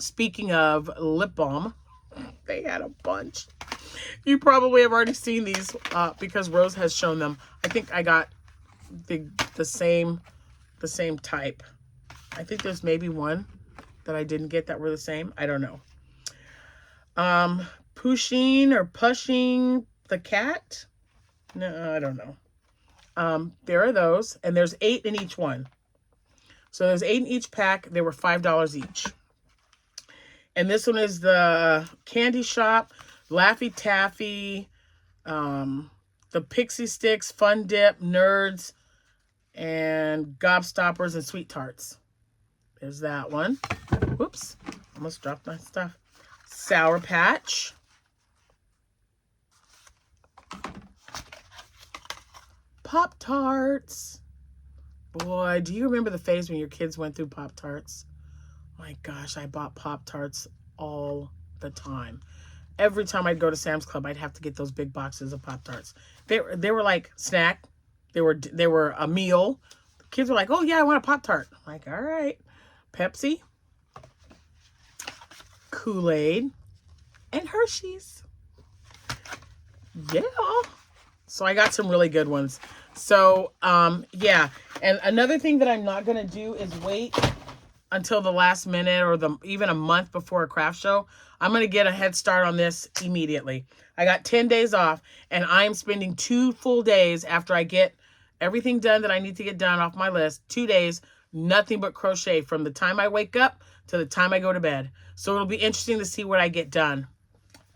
speaking of lip balm, they had a bunch. You probably have already seen these because Rose has shown them. I think I got the same type. I think there's maybe one that I didn't get that were the same. I don't know. Pushing or Pushing the cat. No, I don't know. There are those, and there's 8 in each one. So there's 8 in each pack. They were $5 each. And this one is the Candy Shop, Laffy Taffy, the Pixie Sticks, Fun Dip, Nerds, and Gobstoppers and Sweet Tarts. There's that one. Whoops, almost dropped my stuff. Sour Patch. Pop-Tarts. Boy, do you remember the phase when your kids went through Pop-Tarts? My gosh, I bought Pop-Tarts all the time. Every time I'd go to Sam's Club, I'd have to get those big boxes of Pop-Tarts. They were like snack. They were a meal. Kids were like, "Oh yeah, I want a Pop-Tart." I'm like, all right. Pepsi, Kool-Aid, and Hershey's. Yeah. So I got some really good ones. So, yeah. And another thing that I'm not going to do is wait until the last minute or even a month before a craft show. I'm going to get a head start on this immediately. I got 10 days off, and I'm spending 2 full days after I get everything done that I need to get done off my list. 2 days, nothing but crochet from the time I wake up to the time I go to bed. So it'll be interesting to see what I get done.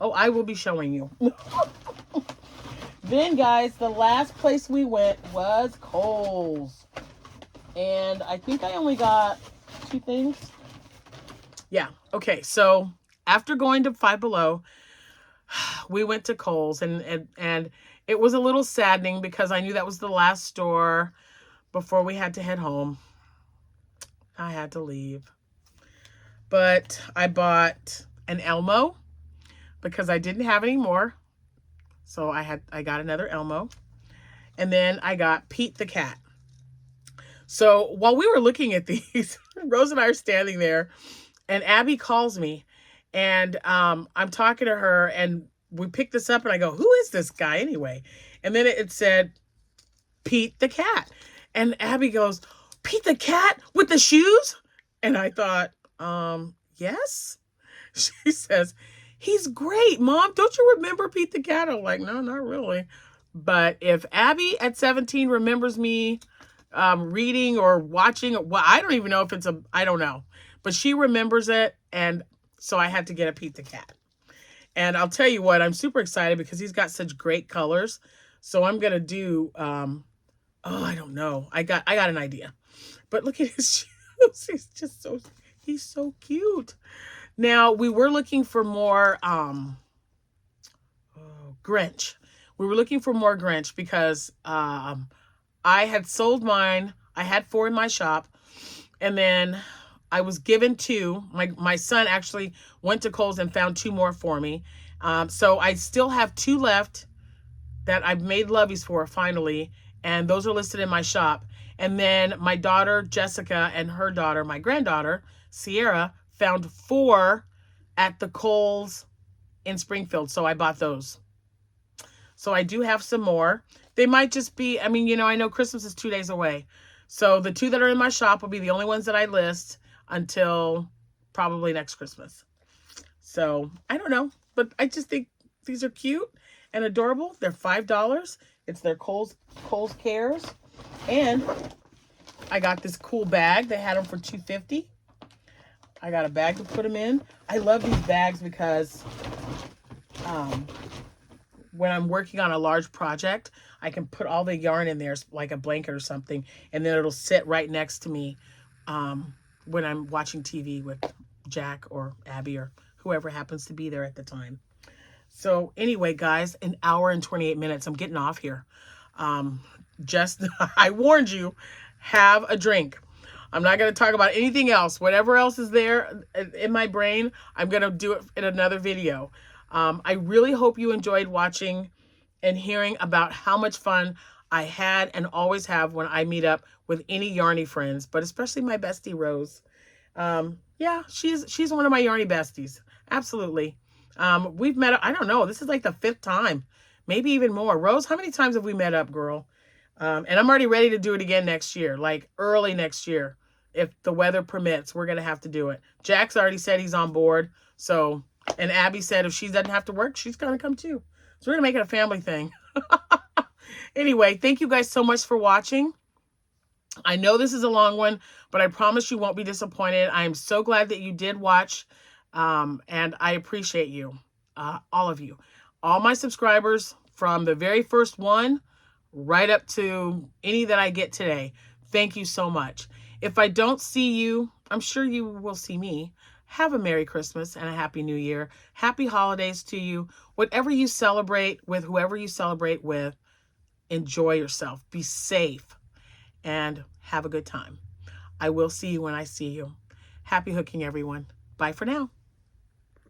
Oh, I will be showing you. Then, guys, the last place we went was Kohl's. And I think I only got 2 things. Yeah. Okay. So after going to Five Below, we went to Kohl's, and it was a little saddening because I knew that was the last store before we had to head home. I had to leave. But I bought an Elmo because I didn't have any more. So I got another Elmo. And then I got Pete the cat. So while we were looking at these, Rose and I are standing there, and Abby calls me, and I'm talking to her, and we picked this up, and I go, "Who is this guy anyway?" And then it said Pete the cat. And Abby goes, "Pete the cat with the shoes?" And I thought, yes. She says, "He's great, Mom. Don't you remember Pete the cat?" I'm like, "No, not really." But if Abby at 17 remembers me reading or watching, well, I don't even know if I don't know. But she remembers it, and so I had to get a Pete the cat. And I'll tell you what, I'm super excited because he's got such great colors. So I'm going to do, oh, I don't know. I got an idea. But look at his shoes. He's so cute. Now, we were looking for more Grinch. We were looking for more Grinch because I had sold mine. I had 4 in my shop. And then I was given 2. My son actually went to Kohl's and found 2 more for me. So I still have 2 left that I've made loveys for finally. And those are listed in my shop. And then my daughter, Jessica, and her daughter, my granddaughter, Sierra, found 4 at the Kohl's in Springfield. So I bought those. So I do have some more. They might just be, I mean, you know, I know Christmas is 2 days away. So the 2 that are in my shop will be the only ones that I list until probably next Christmas. So I don't know, but I just think these are cute and adorable. They're $5. It's their Kohl's Cares. And I got this cool bag. They had them for $2.50. I got a bag to put them in. I love these bags because when I'm working on a large project, I can put all the yarn in there like a blanket or something, and then it'll sit right next to me when I'm watching TV with Jack or Abby or whoever happens to be there at the time. So anyway, guys, 1 hour and 28 minutes. I'm getting off here. Just, I warned you, have a drink. I'm not going to talk about anything else. Whatever else is there in my brain, I'm going to do it in another video. I really hope you enjoyed watching and hearing about how much fun I had and always have when I meet up with any yarny friends, but especially my bestie Rose. Yeah, she's one of my yarny besties. Absolutely. We've met up, I don't know, this is like the 5th time, maybe even more. Rose, how many times have we met up, girl? And I'm already ready to do it again next year, like early next year. If the weather permits, we're going to have to do it. Jack's already said he's on board. So, and Abby said if she doesn't have to work, she's going to come too. So we're going to make it a family thing. Anyway, thank you guys so much for watching. I know this is a long one, but I promise you won't be disappointed. I am so glad that you did watch, and I appreciate you, all of you. All my subscribers from the very first one right up to any that I get today. Thank you so much. If I don't see you, I'm sure you will see me. Have a Merry Christmas and a Happy New Year. Happy holidays to you. Whatever you celebrate with, whoever you celebrate with, enjoy yourself. Be safe and have a good time. I will see you when I see you. Happy hooking, everyone. Bye for now.